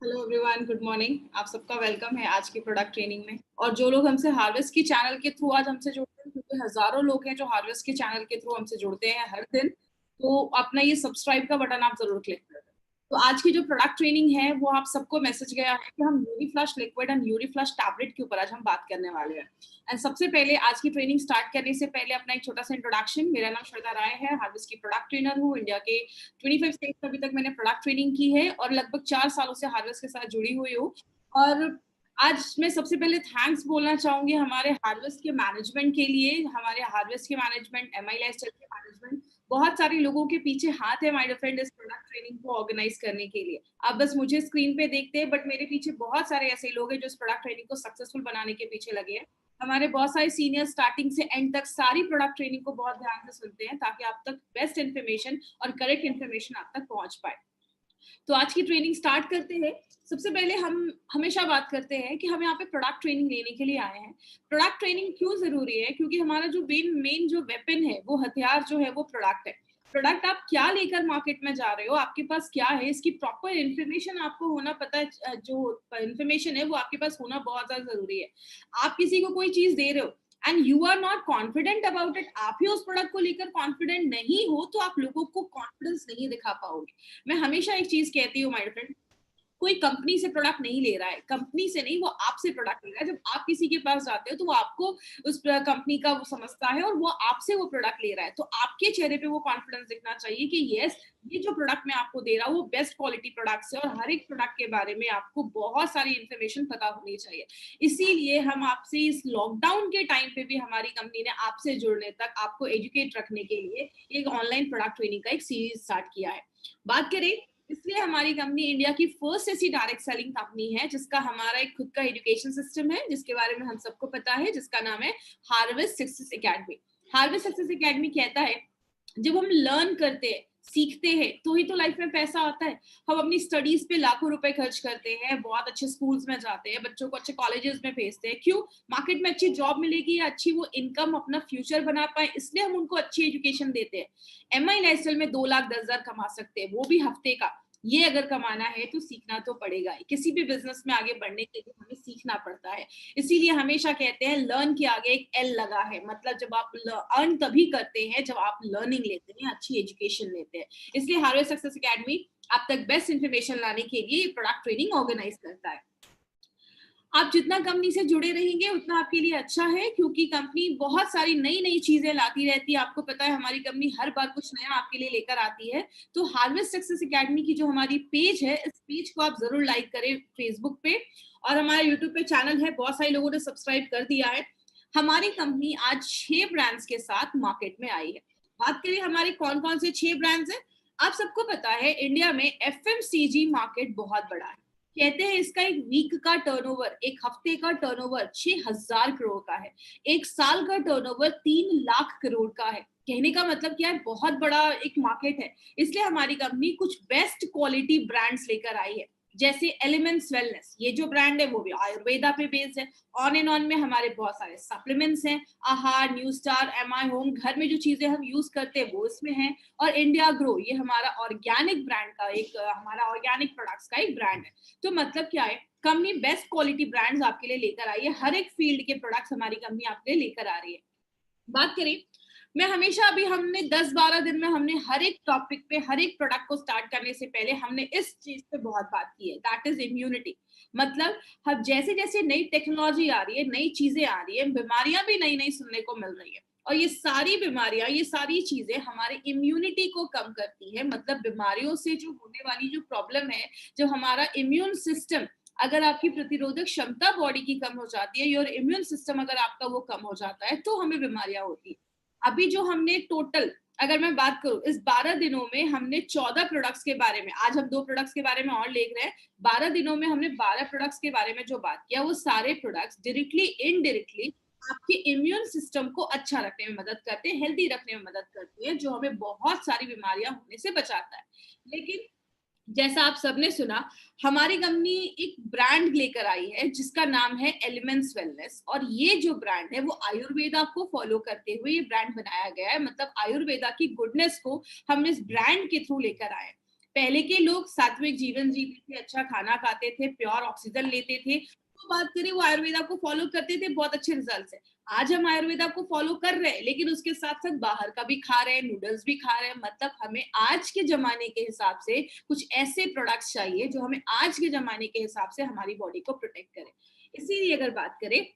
Hello everyone, good morning. आप सबका welcome है आज की प्रोडक्ट ट्रेनिंग में। और जो लोग हमसे हार्वेस्ट की चैनल के थ्रू आज हमसे जुड़ते हैं, क्योंकि हजारों लोग हैं जो हार्वेस्ट के चैनल के थ्रू हमसे जुड़ते हैं हर दिन, तो अपना ये सब्सक्राइब का बटन आप जरूर क्लिक कर दें। तो आज की जो प्रोडक्ट ट्रेनिंग है वो आप सबको मैसेज गया है कि हम Yuri flush liquid and Yuri flush tablet के ऊपर आज हम बात करने वाले हैं। एंड सबसे पहले आज की ट्रेनिंग स्टार्ट करने से पहले अपना एक छोटा सा इंट्रोडक्शन। मेरा नाम श्रद्धा राय है, हार्वेस्ट की प्रोडक्ट ट्रेनर हूँ। इंडिया के 25 स्टेट्स अभी तक मैंने प्रोडक्ट ट्रेनिंग की है और लगभग 4 सालों से हार्वेस्ट के साथ जुड़ी हुई हूँ। और आज मैं सबसे पहले थैंक्स बोलना चाहूंगी हमारे हार्वेस्ट के मैनेजमेंट के लिए। हमारे हार्वेस्ट के मैनेजमेंट, एमआई लाइफस्टाइल के मैनेजमेंट, बहुत सारे लोगों के पीछे हाथ है माय फ्रेंड इस प्रोडक्ट ट्रेनिंग को ऑर्गेनाइज करने के लिए। आप बस मुझे स्क्रीन पे देखते हैं, बट मेरे पीछे बहुत सारे ऐसे लोग हैं जो इस प्रोडक्ट ट्रेनिंग को सक्सेसफुल बनाने के पीछे लगे हैं। हमारे बहुत सारे सीनियर स्टार्टिंग से एंड तक सारी प्रोडक्ट ट्रेनिंग को बहुत ध्यान से सुनते हैं ताकि आप तक बेस्ट इन्फॉर्मेशन और करेक्ट इन्फॉर्मेशन आप तक पहुंच पाए। तो आज की ट्रेनिंग स्टार्ट करते हैं। सबसे पहले हम हमेशा बात करते हैं कि हम यहाँ पे प्रोडक्ट ट्रेनिंग लेने के लिए आए हैं। प्रोडक्ट ट्रेनिंग क्यों जरूरी है? क्योंकि हमारा जो मेन जो वेपन है, वो हथियार जो है वो प्रोडक्ट है। प्रोडक्ट आप क्या लेकर मार्केट में जा रहे हो, आपके पास क्या है, इसकी प्रॉपर इन्फॉर्मेशन आपको होना पता है। जो इन्फॉर्मेशन है वो आपके पास होना बहुत ज्यादा जरूरी है। आप किसी को कोई चीज दे रहे हो and you are not confident about it, आप ही उस प्रोडक्ट को लेकर कॉन्फिडेंट नहीं हो, तो आप लोगों को कॉन्फिडेंस नहीं दिखा पाओगे। मैं हमेशा एक चीज कहती हूँ माय फ्रेंड, कोई कंपनी से प्रोडक्ट नहीं ले रहा है, कंपनी से नहीं, वो आपसे प्रोडक्ट ले रहा है। जब आप किसी के पास जाते हो तो वो आपको उस कंपनी का वो समझता है और वो आपसे वो प्रोडक्ट ले रहा है। तो आपके चेहरे पे वो कॉन्फिडेंस दिखना चाहिए कि यस, ये जो प्रोडक्ट मैं आपको दे रहा हूँ वो बेस्ट क्वालिटी प्रोडक्ट्स है और हर एक प्रोडक्ट के बारे में आपको बहुत सारी इंफॉर्मेशन पता होनी चाहिए। इसीलिए हम आपसे इस लॉकडाउन के टाइम पे भी हमारी कंपनी ने आपसे जुड़ने तक आपको एजुकेट रखने के लिए एक ऑनलाइन प्रोडक्ट ट्रेनिंग का एक सीरीज स्टार्ट किया है। बात करें, इसलिए हमारी कंपनी इंडिया की फर्स्ट ऐसी डायरेक्ट सेलिंग कंपनी है जिसका हमारा एक खुद का एजुकेशन सिस्टम है, जिसके बारे में हम सबको पता है, जिसका नाम है harvest success academy. Harvest success academy कहता है, जब हम लर्न करते हैं, सीखते हैं, तो ही तो लाइफ में पैसा आता है। हम अपनी स्टडीज पे लाखों रुपए खर्च करते हैं, बहुत अच्छे स्कूल्स में जाते हैं, बच्चों को अच्छे कॉलेजेस में भेजते हैं। क्यों? मार्केट में अच्छी जॉब मिलेगी या अच्छी वो इनकम अपना फ्यूचर बना पाए, इसलिए हम उनको अच्छी एजुकेशन देते हैं। एमआई लाइफस्टाइल में 2,10,000 कमा सकते हैं, वो भी हफ्ते का। ये अगर कमाना है तो सीखना तो पड़ेगा ही। किसी भी बिजनेस में आगे बढ़ने के लिए हमें सीखना पड़ता है। इसीलिए हमेशा कहते हैं लर्न के आगे एक एल लगा है। मतलब जब आप अर्न तभी करते हैं जब आप लर्निंग लेते हैं, अच्छी एजुकेशन लेते हैं। इसलिए हार्वेस्ट सक्सेस एकेडमी आप तक बेस्ट इंफॉर्मेशन लाने के लिए प्रोडक्ट ट्रेनिंग ऑर्गेनाइज करता है। आप जितना कंपनी से जुड़े रहेंगे उतना आपके लिए अच्छा है, क्योंकि कंपनी बहुत सारी नई नई चीजें लाती रहती है। आपको पता है हमारी कंपनी हर बार कुछ नया आपके लिए लेकर आती है। तो हार्वेस्ट सक्सेस एकेडमी की जो हमारी पेज है, इस पेज को आप जरूर लाइक करें फेसबुक पे, और हमारा यूट्यूब पे चैनल है, बहुत सारे लोगों ने सब्सक्राइब कर दिया है। हमारी कंपनी आज 6 ब्रांड्स के साथ मार्केट में आई है। बात करें हमारे कौन कौन से 6 ब्रांड्स हैं। आप सबको पता है इंडिया में एफएमसीजी मार्केट बहुत बड़ा है। कहते हैं इसका एक वीक का टर्नओवर, एक हफ्ते का टर्नओवर 6,000 करोड़ का है। एक साल का टर्नओवर 3 लाख करोड़ का है। कहने का मतलब क्या है, बहुत बड़ा एक मार्केट है। इसलिए हमारी कंपनी कुछ बेस्ट क्वालिटी ब्रांड्स लेकर आई है, जैसे एलिमेंट्स वेलनेस, ये जो ब्रांड है वो भी आयुर्वेदा पे बेस्ड है। ऑन एंड ऑन में हमारे बहुत सारे सप्लीमेंट्स हैं, आहार, न्यू स्टार, एमआई होम, घर में जो चीजें हम यूज करते हैं वो इसमें है। और इंडिया ग्रो, ये हमारा ऑर्गेनिक ब्रांड का एक हमारा ऑर्गेनिक प्रोडक्ट्स का एक ब्रांड है। तो मतलब क्या है, कंपनी बेस्ट क्वालिटी ब्रांड्स आपके लिए लेकर आई है। हर एक फील्ड के प्रोडक्ट्स हमारी कंपनी आपके लिए लेकर आ रही है। बात करें, मैं हमेशा अभी हमने 10-12 दिन में हमने हर एक टॉपिक पे, हर एक प्रोडक्ट को स्टार्ट करने से पहले हमने इस चीज पे बहुत बात की है, दैट इज इम्यूनिटी। मतलब हम जैसे जैसे नई टेक्नोलॉजी आ रही है, नई चीजें आ रही है, बीमारियां भी नई नई सुनने को मिल रही है। और ये सारी बीमारियां, ये सारी चीजें हमारे इम्यूनिटी को कम करती है। मतलब बीमारियों से जो होने वाली जो प्रॉब्लम है, जो हमारा इम्यून सिस्टम, अगर आपकी प्रतिरोधक क्षमता बॉडी की कम हो जाती है, योर इम्यून सिस्टम अगर आपका वो कम हो जाता है, तो हमें बीमारियां होती है। अभी जो हमने टोटल, अगर मैं बात करूं, इस 12 दिनों में हमने 14 प्रोडक्ट्स के बारे में, आज हम 2 प्रोडक्ट्स के बारे में और देख रहे हैं। 12 दिनों में हमने 12 प्रोडक्ट्स के बारे में जो बात किया, वो सारे प्रोडक्ट्स डायरेक्टली इनडायरेक्टली आपके इम्यून सिस्टम को अच्छा रखने में मदद करते हैं, हेल्दी रखने में मदद करते हैं, जो हमें बहुत सारी बीमारियां होने से बचाता है। लेकिन जैसा आप सबने सुना, हमारी कंपनी एक ब्रांड लेकर आई है जिसका नाम है एलिमेंट्स वेलनेस। और ये जो ब्रांड है वो आयुर्वेदा को फॉलो करते हुए ये ब्रांड बनाया गया है। मतलब आयुर्वेदा की गुडनेस को हमने इस ब्रांड के थ्रू लेकर आए। पहले के लोग सात्विक जीवन जीते थे, अच्छा खाना खाते थे, प्योर ऑक्सीजन लेते थे, तो बात करें वो आयुर्वेदा को फॉलो करते थे, बहुत अच्छे रिजल्ट्स है। आज हम आयुर्वेदा को फॉलो कर रहे हैं, लेकिन उसके साथ साथ बाहर का भी खा रहे हैं, नूडल्स भी खा रहे हैं। मतलब हमें आज के जमाने के हिसाब से कुछ ऐसे प्रोडक्ट्स चाहिए जो हमें आज के जमाने के हिसाब से हमारी बॉडी को प्रोटेक्ट करें। इसीलिए अगर बात करें,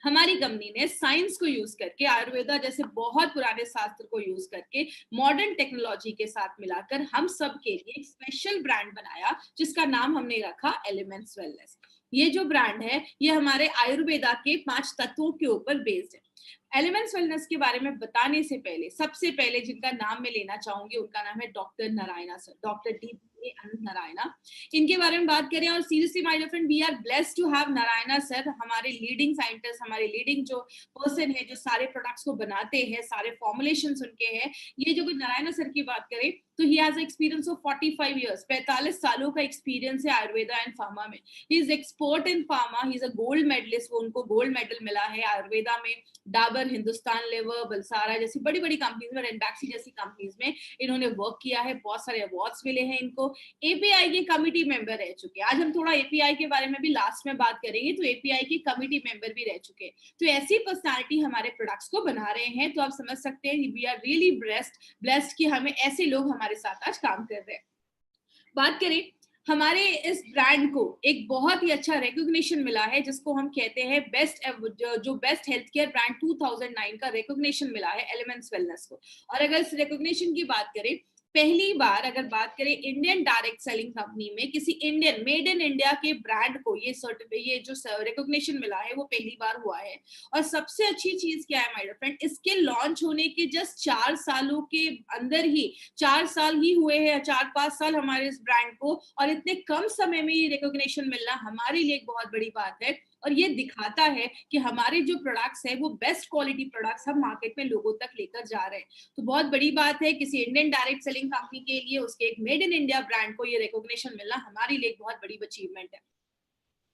हमारी कंपनी ने साइंस को यूज करके, आयुर्वेदा जैसे बहुत पुराने शास्त्र को यूज करके, मॉडर्न टेक्नोलॉजी के साथ मिलाकर हम सब के लिए एक स्पेशल ब्रांड बनाया, जिसका नाम हमने रखा एलिमेंट्स वेलनेस। ये जो ब्रांड है, ये हमारे आयुर्वेदा के 5 तत्वों के ऊपर बेस्ड है। एलिमेंट्स वेलनेस के बारे में बताने से पहले, सबसे पहले जिनका नाम मैं लेना चाहूंगी, उनका नाम है doctor Narayana sir, doctor D Anant Narayana. इनके बारे में बात करें, और seriously my dear friend, we are blessed to have Narayana sir, हमारे लीडिंग साइंटिस्ट, हमारे लीडिंग जो पर्सन है, जो सारे प्रोडक्ट्स को बनाते हैं, सारे फॉर्मुलेशंस उनके हैं। ये जो नारायणा सर की बात करें, तो he has experience of 45 years, 45 सालों का एक्सपीरियंस है आयुर्वेदा एंड फार्मा में। He is expert in pharma, he is a gold medalist, वो उनको गोल्ड मेडल मिला है आयुर्वेदा में। डाबर, हिंदुस्तान लेवर, बलसारा जैसी बड़ी बड़ी कंपनीज में, रेंबैक्सी जैसी कंपनीज में इन्होंने वर्क किया है, बहुत सारे अवार्ड्स मिले हैं इनको। एपीआई के कमिटी मेंबर रह चुके हैं। आज हम थोड़ा एपीआई के बारे में भी लास्ट में बात करेंगे, तो एपीआई के कमिटी मेंबर भी रह चुके हैं। तो ऐसी पर्सनालिटी हमारे प्रोडक्ट्स को बना रहे हैं, तो आप समझ सकते हैं वी आर रियली ब्लेस्ड कि हमें ऐसे लोग हमारे साथ आज काम कर रहे हैं। बात करें, हमारे इस ब्रांड को एक बहुत ही अच्छा रिकॉग्निशन मिला है, जिसको हम कहते हैं बेस्ट, जो बेस्ट हेल्थ केयर ब्रांड 2009 का रिकॉग्निशन मिला है एलिमेंट्स वेलनेस को। और अगर इस रिकॉग्निशन की बात करें, पहली बार अगर बात करें इंडियन डायरेक्ट सेलिंग कंपनी में किसी इंडियन, मेड इन इंडिया के ब्रांड को ये जो रिकॉग्निशन मिला है, वो पहली बार हुआ है। और सबसे अच्छी चीज क्या है माय डियर फ्रेंड, इसके लॉन्च होने के जस्ट 4 सालों के अंदर ही, 4 साल ही हुए हैं, 4-5 साल हमारे इस ब्रांड को, और इतने कम समय में ये रिकॉग्निशन मिलना हमारे लिए एक बहुत बड़ी बात है। और ये दिखाता है कि हमारे जो प्रोडक्ट्स है, वो बेस्ट क्वालिटी प्रोडक्ट्स हम मार्केट में लोगों तक लेकर जा रहे हैं। तो बहुत बड़ी बात है, किसी इंडियन डायरेक्ट सेलिंग कंपनी के लिए उसके एक मेड इन इंडिया ब्रांड को ये रिकॉग्निशन मिलना हमारे लिए एक बहुत बड़ी अचीवमेंट है।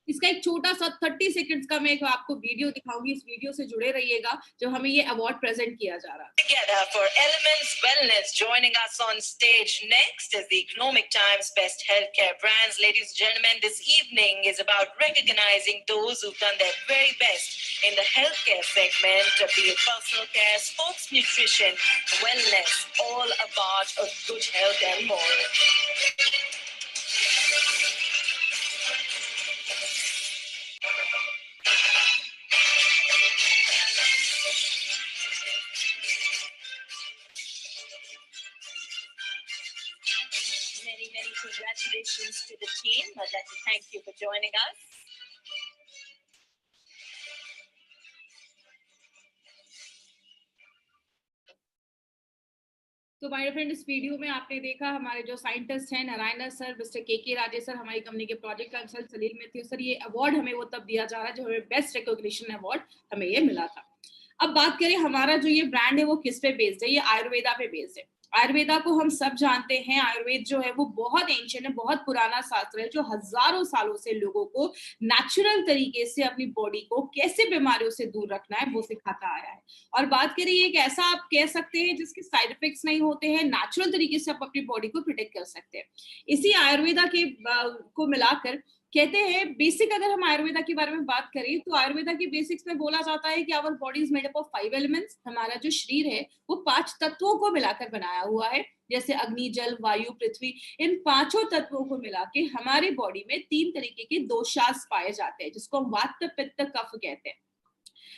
इसका एक छोटा सा 30 सेकंड्स का मैं आपको वीडियो दिखाऊंगी, इस वीडियो से जुड़े रहिएगा, जो हमें ये अवार्ड प्रेजेंट किया जा रहा है। Together for Elements Wellness, joining us on stage next is the Economic Times Best Healthcare Brands. Ladies and gentlemen, this evening is about recognizing those who've done their very best in the healthcare segment, be it personal care, sports nutrition, wellness, all about a good health and more. Many congratulations to the team. I'd like to thank you for joining us. तो my friend, इस video में आपने देखा हमारे जो scientist हैं, Narayana sir, mister के Rajesh sir, हमारी कंपनी के प्रोजेक्ट कंसल्टेंट सलील में थे सर। ये अवार्ड हमें वो तब दिया जा रहा है, जो हमें बेस्ट रिकॉग्निशन अवार्ड हमें ये मिला था। अब बात करें, हमारा जो ये ब्रांड है वो किस पे बेस्ड है, ये आयुर्वेदा पे बेस्ड है। आयुर्वेदा को हम सब जानते हैं, आयुर्वेद जो है वो बहुत एंशिएंट है, बहुत पुराना शास्त्र है, जो हजारों सालों से लोगों को नेचुरल तरीके से अपनी बॉडी को कैसे बीमारियों से दूर रखना है वो सिखाता आया है। और बात करें, ये एक ऐसा आप कह सकते हैं जिसके साइड इफेक्ट्स नहीं होते हैं, नेचुरल तरीके से आप अपनी बॉडी को प्रोटेक्ट कर सकते हैं। इसी आयुर्वेदा के को मिलाकर कहते हैं, बेसिक अगर हम आयुर्वेदा के बारे में बात करें, तो आयुर्वेदा की बेसिक्स में बोला जाता है कि our body is made up of 5 elements. हमारा जो शरीर है वो 5 तत्वों को मिलाकर बनाया हुआ है, जैसे अग्नि, जल, वायु, पृथ्वी। इन 5 तत्वों को मिला के हमारी बॉडी में 3 तरीके के दोषास पाए जाते हैं, जिसको हम वात, पित्त, कफ कहते हैं।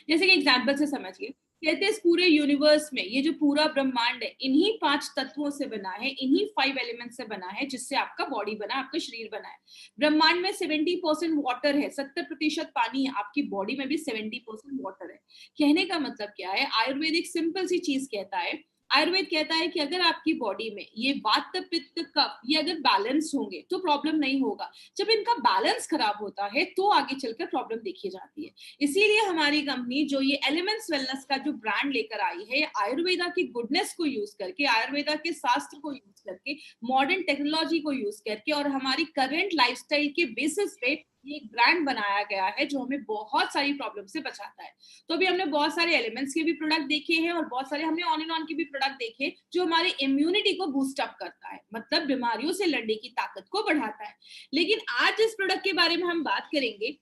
जैसे कि एग्जाम्पल से समझिए, कहते हैं इस पूरे यूनिवर्स में ये जो पूरा ब्रह्मांड है, इन्हीं 5 तत्वों से बना है, इन्हीं 5 एलिमेंट से बना है, जिससे आपका बॉडी बना, आपका शरीर बना है। ब्रह्मांड में 70% वाटर है, 70% पानी है, आपकी बॉडी में भी 70% वाटर है। कहने का मतलब क्या है, आयुर्वेदिक सिंपल सी चीज कहता है, आयुर्वेद कहता है कि अगर आपकी बॉडी में ये वात, पित्त, कफ ये अगर बैलेंस होंगे तो प्रॉब्लम नहीं होगा। जब इनका बैलेंस खराब होता है तो आगे चलकर प्रॉब्लम देखी जाती है। इसीलिए हमारी कंपनी जो ये एलिमेंट्स वेलनेस का जो ब्रांड लेकर आई है, आयुर्वेदा की गुडनेस को यूज करके, आयुर्वेदा के शास्त्र को यूज करके, मॉडर्न टेक्नोलॉजी को यूज करके, और हमारी करंट लाइफस्टाइल के बेसिस पे ये एक ब्रांड बनाया गया है जो हमें बहुत सारी प्रॉब्लम से बचाता है। तो अभी हमने बहुत सारे एलिमेंट्स के भी प्रोडक्ट देखे हैं और बहुत सारे हमने ऑन एंड ऑन के भी प्रोडक्ट देखे जो हमारी इम्यूनिटी को बूस्ट अप करता है, मतलब बीमारियों से लड़ने की ताकत को बढ़ाता है। लेकिन आज इस प्रोडक्ट के बारे में हम बात करेंगे,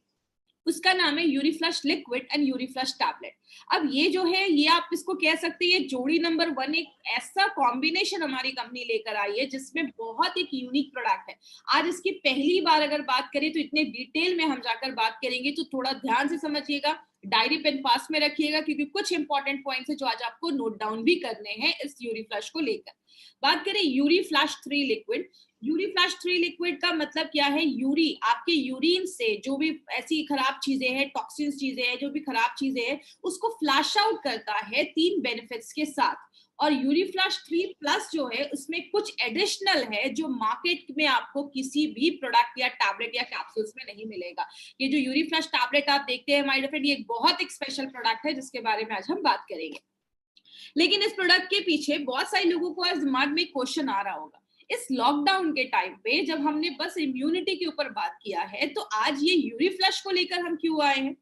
उसका नाम है यूरीफ्लश लिक्विड एंड यूरीफ्लश टैबलेट। अब ये जो है, ये आप इसको कह सकते हैं ये जोड़ी नंबर 1, एक ऐसा कॉम्बिनेशन हमारी कंपनी लेकर आई है जिसमें बहुत एक यूनिक प्रोडक्ट है। आज इसकी पहली बार अगर बात करें तो इतने डिटेल में हम जाकर बात करेंगे, तो थोड़ा ध्यान से समझिएगा, डायरी पेन पास में रखिएगा, क्योंकि कुछ इंपॉर्टेंट पॉइंट्स है जो आज आपको नोट डाउन भी करने हैं इस यूरीफ्लश को लेकर। बात करें यूरीफ्लश 3 लिक्विड। यूरीफ्लश 3 लिक्विड का मतलब क्या है? यूरी, आपके यूरिन से जो भी ऐसी खराब चीजें हैं, टॉक्सिन्स चीजें हैं, जो भी खराब चीजें हैं, उसको फ्लैश आउट करता है 3 बेनिफिट्स के साथ। और यूरीफ्लश 3 प्लस जो है उसमें कुछ एडिशनल है जो मार्केट में आपको किसी भी प्रोडक्ट या टैबलेट या कैप्सूल्स में नहीं मिलेगा। ये जो यूरीफ्लश टैबलेट आप देखते हैं माय डियर फ्रेंड, ये एक बहुत एक स्पेशल प्रोडक्ट है जिसके बारे में आज हम बात करेंगे। लेकिन इस प्रोडक्ट के पीछे बहुत सारे लोगों को आज दिमाग में क्वेश्चन आ रहा होगा, इस लॉकडाउन के टाइम पे जब हमने बस इम्यूनिटी के ऊपर बात किया है, तो आज ये यूरीफ्लश को लेकर हम क्यों आए हैं?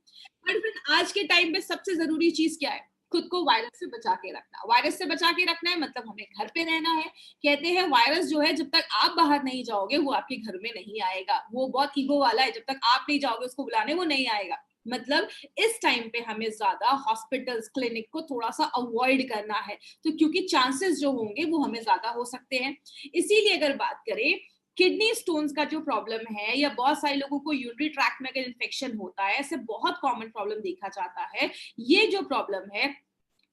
आज के टाइम पे सबसे जरूरी चीज क्या है? खुद को वायरस से बचा के रखना। वायरस से बचा के रखना है मतलब हमें घर पे रहना है। कहते हैं वायरस जो है जब तक आप बाहर नहीं जाओगे वो आपके घर में नहीं आएगा। वो बहुत ईगो वाला है, जब तक आप नहीं जाओगे उसको बुलाने वो नहीं आएगा। मतलब इस टाइम पे हमें ज्यादा हॉस्पिटल्स, क्लिनिक को थोड़ा सा अवॉइड करना है, तो क्योंकि चांसेस जो होंगे वो हमें ज्यादा हो सकते हैं। इसीलिए अगर बात करें किडनी स्टोन्स का जो प्रॉब्लम है, या बहुत सारे लोगों को यूरिनरी ट्रैक्ट में अगर इन्फेक्शन होता है, ऐसे बहुत कॉमन प्रॉब्लम देखा जाता है। ये जो प्रॉब्लम है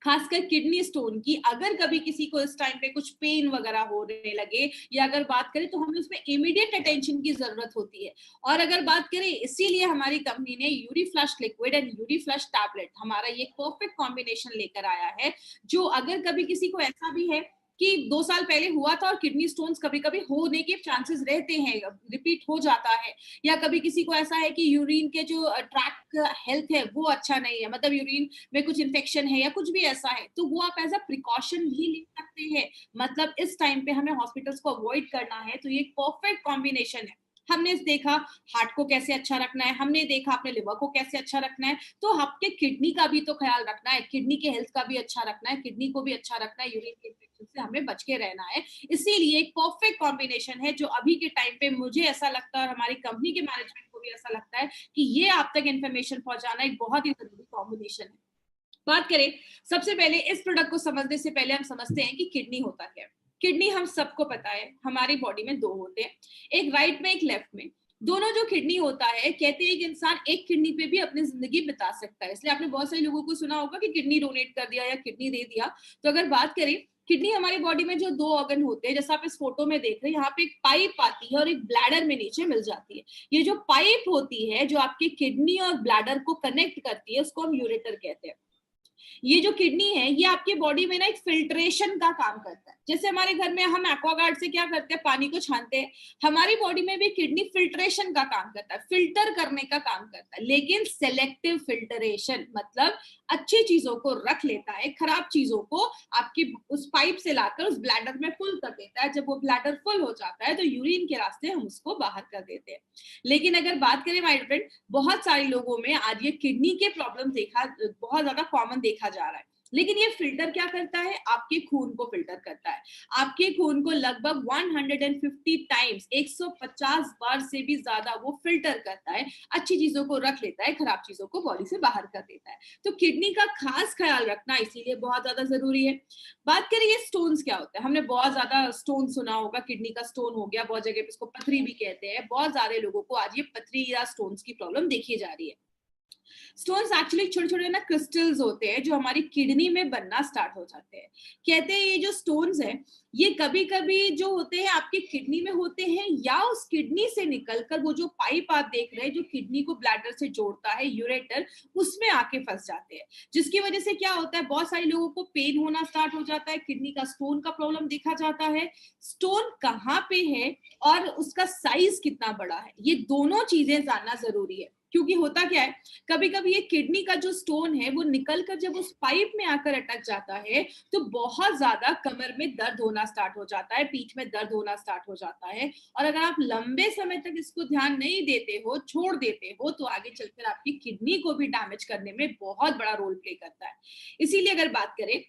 खासकर किडनी स्टोन की, अगर कभी किसी को इस टाइम पे कुछ पेन वगैरह होने लगे, या अगर बात करें तो हमें उसमें इमीडिएट अटेंशन की जरूरत होती है। और अगर बात करें, इसीलिए हमारी कंपनी ने यूरीफ्लश लिक्विड एंड यूरीफ्लश टैबलेट, हमारा ये परफेक्ट कॉम्बिनेशन लेकर आया है, जो अगर कभी किसी को ऐसा भी है कि 2 साल पहले हुआ था और किडनी स्टोन्स कभी कभी होने के चांसेस रहते हैं, रिपीट हो जाता है, या कभी किसी को ऐसा है कि यूरिन के जो ट्रैक हेल्थ है वो अच्छा नहीं है, मतलब यूरिन में कुछ इन्फेक्शन है या कुछ भी ऐसा है, तो वो आप एज अ प्रिकॉशन भी ले सकते हैं। मतलब इस टाइम पे हमें हॉस्पिटल्स को अवॉइड करना है, तो ये परफेक्ट कॉम्बिनेशन है। हमने देखा हार्ट को कैसे अच्छा रखना है, हमने देखा अपने लिवर को कैसे अच्छा रखना है, तो आपके किडनी का भी तो ख्याल रखना है, किडनी के हेल्थ का भी अच्छा रखना है, किडनी को भी अच्छा रखना है, यूरिन के इन्फेक्शन से हमें बच के रहना है। इसीलिए एक परफेक्ट कॉम्बिनेशन है जो अभी के टाइम पे मुझे ऐसा लगता है और हमारी कंपनी के मैनेजमेंट को भी ऐसा लगता है कि ये आप तक इन्फॉर्मेशन पहुंचाना एक बहुत ही जरूरी कॉम्बिनेशन है। बात करें, सबसे पहले इस प्रोडक्ट को समझने से पहले हम समझते हैं कि किडनी होता क्या है। किडनी हम सबको पता है हमारी बॉडी में 2 होते हैं, एक राइट में एक लेफ्ट में। दोनों जो किडनी होता है, कहते हैं कि इंसान एक किडनी पे भी अपनी जिंदगी बिता सकता है। इसलिए आपने बहुत सारे लोगों को सुना होगा कि किडनी डोनेट कर दिया या किडनी दे दिया। तो अगर बात करें किडनी, हमारी बॉडी में जो 2 ऑर्गन होते हैं, जैसा आप इस फोटो में देख रहे हैं, यहाँ पे एक पाइप आती है और एक ब्लैडर में नीचे मिल जाती है। ये जो पाइप होती है जो आपके किडनी और ब्लैडर को कनेक्ट करती है, उसको हम यूरेटर कहते हैं। ये जो किडनी है ये आपके बॉडी में ना एक फिल्ट्रेशन का काम करता है। जैसे हमारे घर में हम एक्वागार्ड से क्या करते हैं, पानी को छानते हैं, हमारी बॉडी में भी किडनी फिल्ट्रेशन का काम करता है, फिल्टर करने का काम करता है, लेकिन सेलेक्टिव फिल्टरेशन, मतलब अच्छी चीजों को रख लेता है, खराब चीजों को आपकी उस पाइप से लाकर उस ब्लैडर में फुल कर देता है। जब वो ब्लैडर फुल हो जाता है तो यूरिन के रास्ते हम उसको बाहर कर देते हैं। लेकिन अगर बात करें माय फ्रेंड, बहुत सारे लोगों में आज ये किडनी के प्रॉब्लम बहुत ज्यादा कॉमन देखा जा रहा है। लेकिन ये फिल्टर क्या करता है? आपके खून को फिल्टर करता है। आपके खून को लगभग 150 टाइम्स, 150 बार से भी ज्यादा वो फिल्टर करता है, अच्छी चीजों को रख लेता है, खराब चीजों को बॉडी से बाहर कर देता है। तो किडनी का खास ख्याल रखना इसीलिए बहुत ज्यादा जरूरी है। बात करें ये स्टोन्स क्या होता है, हमने बहुत ज्यादा स्टोन सुना होगा, किडनी का स्टोन हो गया, बहुत जगह पे इसको पथरी भी कहते हैं। बहुत ज्यादा लोगों को आज ये पथरी या स्टोन्स की प्रॉब्लम देखी जा रही है। स्टोन्स एक्चुअली छोटे छोटे ना क्रिस्टल्स होते हैं जो हमारी किडनी में बनना स्टार्ट हो जाते हैं। कहते हैं ये जो स्टोन्स हैं ये कभी कभी जो होते हैं आपके किडनी में होते हैं, या उस किडनी से निकलकर वो जो पाइप आप देख रहे हैं जो किडनी को ब्लैडर से जोड़ता है, यूरेटर, उसमें आके फंस जाते हैं। जिसकी वजह से क्या होता है, बहुत सारे लोगों को पेन होना स्टार्ट हो जाता है, किडनी का स्टोन का प्रॉब्लम देखा जाता है। स्टोन कहाँ पे है और उसका साइज कितना बड़ा है, ये दोनों चीजें जानना जरूरी है। क्योंकि होता क्या है, कभी कभी ये किडनी का जो स्टोन है वो निकल कर जब उस पाइप में आकर अटक जाता है तो बहुत ज्यादा कमर में दर्द होना स्टार्ट हो जाता है, पीठ में दर्द होना स्टार्ट हो जाता है। और अगर आप लंबे समय तक इसको ध्यान नहीं देते हो, छोड़ देते हो, तो आगे चलकर आपकी किडनी को भी डैमेज करने में बहुत बड़ा रोल प्ले करता है। इसीलिए अगर बात करें,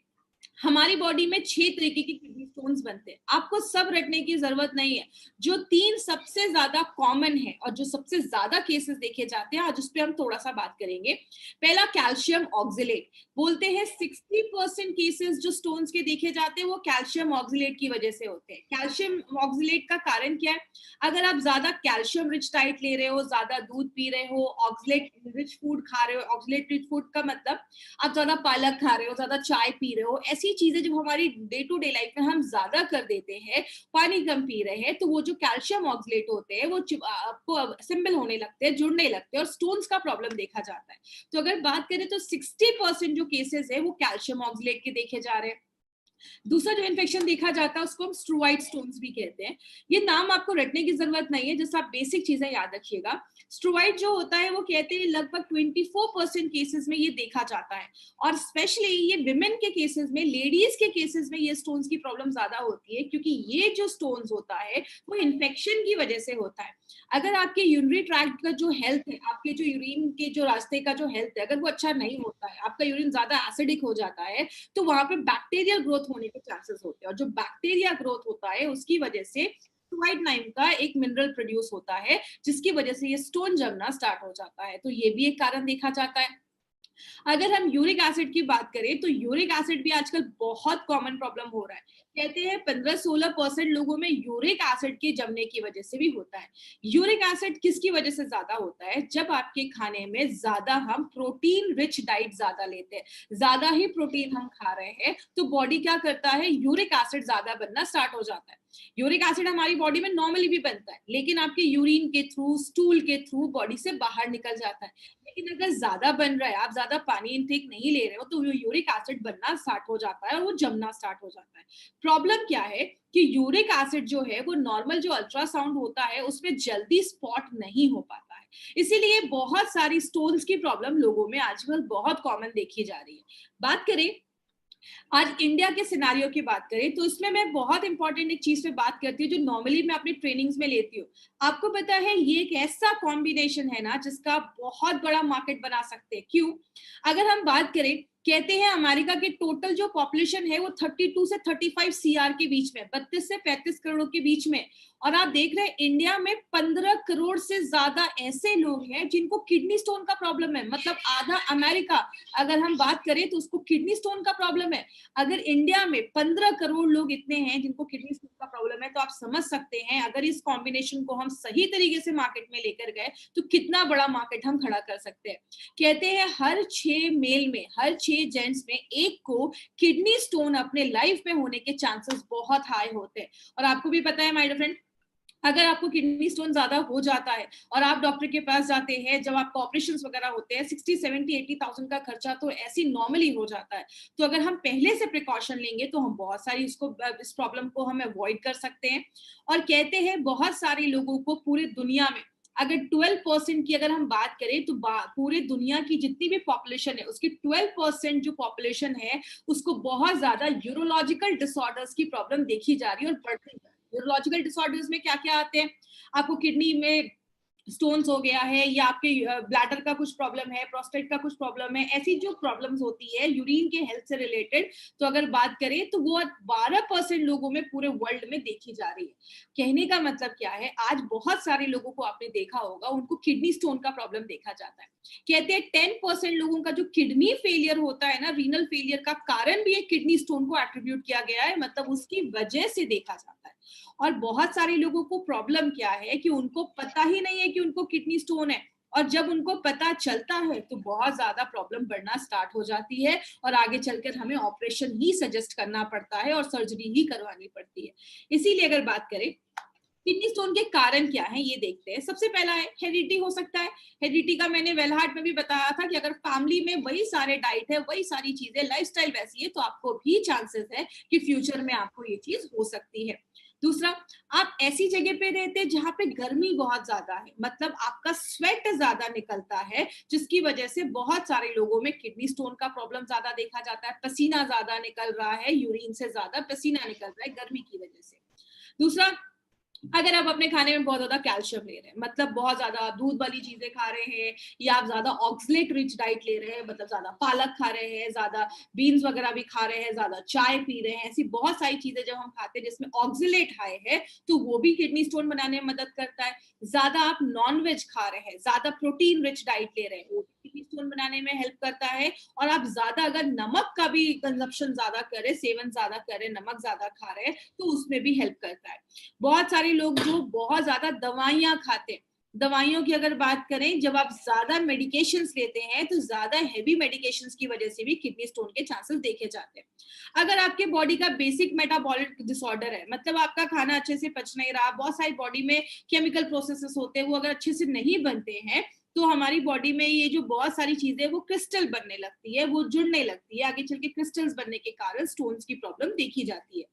हमारी बॉडी में 6 तरीके के किडनी स्टोन्स बनते हैं। आपको सब रटने की जरूरत नहीं है। जो 3 सबसे ज्यादा कॉमन है और जो सबसे ज्यादा केसेस देखे जाते हैं, आज उस पर हम थोड़ा सा बात करेंगे। पहला कैल्शियम ऑक्सलेट। बोलते हैं 60% केसेस जो स्टोन्स के देखे जाते हैं वो कैल्शियम ऑक्सलेट की वजह से होते हैं। कैल्शियम ऑक्सलेट का कारण क्या है? अगर आप ज्यादा कैल्शियम रिच डाइट ले रहे हो, ज्यादा दूध पी रहे हो, ऑक्सलेट रिच फूड खा रहे हो, ऑक्सलेट रिच फूड का मतलब आप ज्यादा पालक खा रहे हो, ज्यादा चाय पी रहे हो, ऐसी चीजें जब हमारी डे टू डे लाइफ में हम ज्यादा कर देते हैं, पानी कम पी रहे हैं, तो वो जो कैल्शियम ऑक्सलेट होते हैं वो आपको असेंबल होने लगते हैं, जुड़ने लगते हैं और स्टोन्स का प्रॉब्लम देखा जाता है। तो अगर बात करें तो 60% जो केसेस है वो कैल्शियम ऑक्सलेट के देखे जा रहे हैं। दूसरा जो इन्फेक्शन देखा जाता है उसको हम स्ट्रोवाइड स्टोन्स भी कहते हैं। ये नाम आपको रटने की जरूरत नहीं है, जस्ट आप बेसिक चीजें याद रखिएगा। स्ट्रोवाइड जो होता है वो कहते हैं लगभग 24% केसेस में ये देखा जाता है, और स्पेशली ये विमेन के केसेस में, लेडीज के केसेस में ये स्टोन्स की प्रॉब्लम ज्यादा होती है, क्योंकि ये जो स्टोन्स होता है वो इन्फेक्शन की वजह से होता है। अगर आपके यूरिनरी ट्रैक्ट का जो हेल्थ है, आपके जो यूरिन के जो रास्ते का जो हेल्थ है, अगर वो अच्छा नहीं होता है, आपका यूरिन ज्यादा एसिडिक हो जाता है, तो वहां पे बैक्टीरियल ग्रोथ होने के चांसेस होते हैं, और जो बैक्टीरिया ग्रोथ होता है उसकी वजह से स्ट्रोवाइड नाम का एक मिनरल प्रोड्यूस होता है, जिसकी वजह से ये स्टोन जमना स्टार्ट हो जाता है। तो ये भी एक कारण देखा जाता है। अगर हम यूरिक एसिड की बात करें तो यूरिक एसिड भी आजकल बहुत कॉमन प्रॉब्लम हो रहा है। कहते हैं 15-16% लोगों में यूरिक एसिड के जमने की वजह से भी होता है। यूरिक एसिड किसकी वजह से ज्यादा होता है? जब आपके खाने में ज्यादा हम प्रोटीन रिच डाइट ज्यादा लेते हैं, ज्यादा ही प्रोटीन हम खा रहे हैं, तो बॉडी क्या करता है, यूरिक एसिड ज्यादा बनना स्टार्ट हो जाता है। यूरिक एसिड हमारी बॉडी में नॉर्मली भी बनता है, लेकिन आपके यूरिन के थ्रू, स्टूल के थ्रू बॉडी से बाहर निकल जाता है। लेकिन अगर ज्यादा बन रहा है, आप ज्यादा पानी इनटेक नहीं ले रहे हो, तो यूरिक एसिड बनना स्टार्ट हो जाता है और वो जमना स्टार्ट हो जाता है। प्रॉब्लम क्या है कि यूरिक एसिड जो है वो नॉर्मल जो अल्ट्रासाउंड होता है उसमें जल्दी स्पॉट नहीं हो पाता है, इसीलिए बहुत सारी स्टोन्स की प्रॉब्लम लोगों में आजकल बहुत कॉमन देखी जा रही है। बात करें आज इंडिया के सिनारियो की बात करें तो इसमें मैं बहुत इंपॉर्टेंट एक चीज पे बात करती हूँ जो नॉर्मली मैं अपनी ट्रेनिंग्स में लेती हूँ। आपको पता है ये एक ऐसा कॉम्बिनेशन है ना जिसका बहुत बड़ा मार्केट बना सकते हैं। क्यों? अगर हम बात करें, कहते हैं अमेरिका के टोटल जो पॉपुलेशन है वो 32 से 35 सीआर के बीच में, 32 से 35 करोड़ के बीच में, और आप देख रहे हैं इंडिया में 15 करोड़ से ज्यादा ऐसे लोग हैं जिनको किडनी स्टोन का प्रॉब्लम है। मतलब आधा अमेरिका अगर हम बात करें तो उसको किडनी स्टोन का प्रॉब्लम है। अगर इंडिया में 15 करोड़ लोग इतने हैं जिनको किडनी स्टोन का प्रॉब्लम है, तो आप समझ सकते हैं अगर इस कॉम्बिनेशन को हम सही तरीके से मार्केट में लेकर गए तो कितना बड़ा मार्केट हम खड़ा कर सकते हैं। कहते हैं हर 6 मेल में, हर 6 जेंट्स में एक को किडनी स्टोन अपने लाइफ में होने के चांसेस बहुत हाई होते हैं। और आपको भी पता है माय डियर फ्रेंड, अगर आपको किडनी स्टोन ज्यादा हो जाता है और आप डॉक्टर के पास जाते हैं, जब आपको ऑपरेशन वगैरह होते हैं, 60-70-80,000 का खर्चा तो ऐसी नॉर्मली हो जाता है। तो अगर हम पहले से प्रिकॉशन लेंगे तो हम बहुत सारी इस प्रॉब्लम को हम अवॉइड कर सकते हैं। और कहते हैं बहुत सारे लोगों को पूरे दुनिया में अगर 12% की अगर हम बात करें तो पूरे दुनिया की जितनी भी पॉपुलेशन है उसकी 12% जो पॉपुलेशन है उसको बहुत ज्यादा यूरोलॉजिकल डिसऑर्डर्स की प्रॉब्लम देखी जा रही है और बढ़ती है। यूरोलॉजिकल डिसऑर्डर्स में क्या क्या आते हैं? आपको किडनी में स्टोन्स हो गया है, या आपके ब्लैडर का कुछ प्रॉब्लम है, प्रोस्टेट का कुछ प्रॉब्लम है, ऐसी जो प्रॉब्लम्स होती है यूरिन के हेल्थ से रिलेटेड, तो अगर बात करें तो वो 12% लोगों में पूरे वर्ल्ड में देखी जा रही है। कहने का मतलब क्या है, आज बहुत सारे लोगों को आपने देखा होगा उनको किडनी स्टोन का प्रॉब्लम देखा जाता है। कहते हैं 10% लोगों का जो किडनी फेलियर होता है ना, रीनल फेलियर का कारण भी एक किडनी स्टोन को एट्रीब्यूट किया गया है, मतलब उसकी वजह से देखा जाता है। और बहुत सारे लोगों को प्रॉब्लम क्या है कि उनको पता ही नहीं है कि उनको किडनी स्टोन है, और जब उनको पता चलता है तो बहुत ज्यादा प्रॉब्लम बढ़ना स्टार्ट हो जाती है और आगे चलकर हमें ऑपरेशन ही सजेस्ट करना पड़ता है और सर्जरी ही करवानी पड़ती है। इसीलिए अगर बात करें किडनी स्टोन के कारण क्या है ये देखते हैं। सबसे पहला है हेरिडिटी हो सकता है। हेरिडिटी का मैंने वेल हार्ट में भी बताया था कि अगर फैमिली में वही सारे डाइट है, वही सारी चीजें, लाइफस्टाइल वैसी है, तो आपको भी चांसेस है कि फ्यूचर में आपको ये चीज हो सकती है। दूसरा, आप ऐसी जगह पे रहते हैं जहाँ पे गर्मी बहुत ज्यादा है, मतलब आपका स्वेट ज्यादा निकलता है, जिसकी वजह से बहुत सारे लोगों में किडनी स्टोन का प्रॉब्लम ज्यादा देखा जाता है, पसीना ज्यादा निकल रहा है, यूरिन से ज्यादा पसीना निकल रहा है गर्मी की वजह से। दूसरा, अगर आप अपने खाने में बहुत ज्यादा कैल्शियम ले रहे हैं, मतलब बहुत ज्यादा दूध वाली चीजें खा रहे हैं, या आप ज्यादा ऑक्सलेट रिच डाइट ले रहे हैं, मतलब ज्यादा पालक खा रहे हैं, ज्यादा बीन्स वगैरह भी खा रहे हैं, ज्यादा चाय पी रहे हैं, ऐसी बहुत सारी चीजें जब हम खाते हैं जिसमें ऑक्सलेट हाई है, तो वो भी किडनी स्टोन बनाने में मदद करता है। ज्यादा आप नॉन वेज खा रहे हैं, ज्यादा प्रोटीन रिच डाइट ले रहे हैं, वो भी किडनी स्टोन बनाने में हेल्प करता है। और आप ज्यादा अगर नमक का भी कंजप्शन ज्यादा करें, सेवन ज्यादा करें, नमक ज्यादा खा रहे हैं, तो उसमें भी हेल्प करता है। बहुत सारे लोग जो बहुत ज्यादा दवाइयां खाते हैं, दवाइयों की अगर बात करें, जब आप ज्यादा मेडिकेशंस लेते हैं तो ज्यादा हेवी मेडिकेशंस की वजह से भी किडनी स्टोन के चांसेस देखे जाते हैं। अगर आपके बॉडी का बेसिक मेटाबॉलिक डिसऑर्डर है, मतलब आपका खाना अच्छे से पच नहीं रहा, बहुत सारी बॉडी में केमिकल प्रोसेसेस होते हैं, वो अगर अच्छे से नहीं बनते हैं, तो हमारी बॉडी में ये जो बहुत सारी चीजें वो क्रिस्टल बनने लगती है, वो जुड़ने लगती है, आगे चल के क्रिस्टल्स बनने के कारण स्टोन्स की प्रॉब्लम देखी जाती है।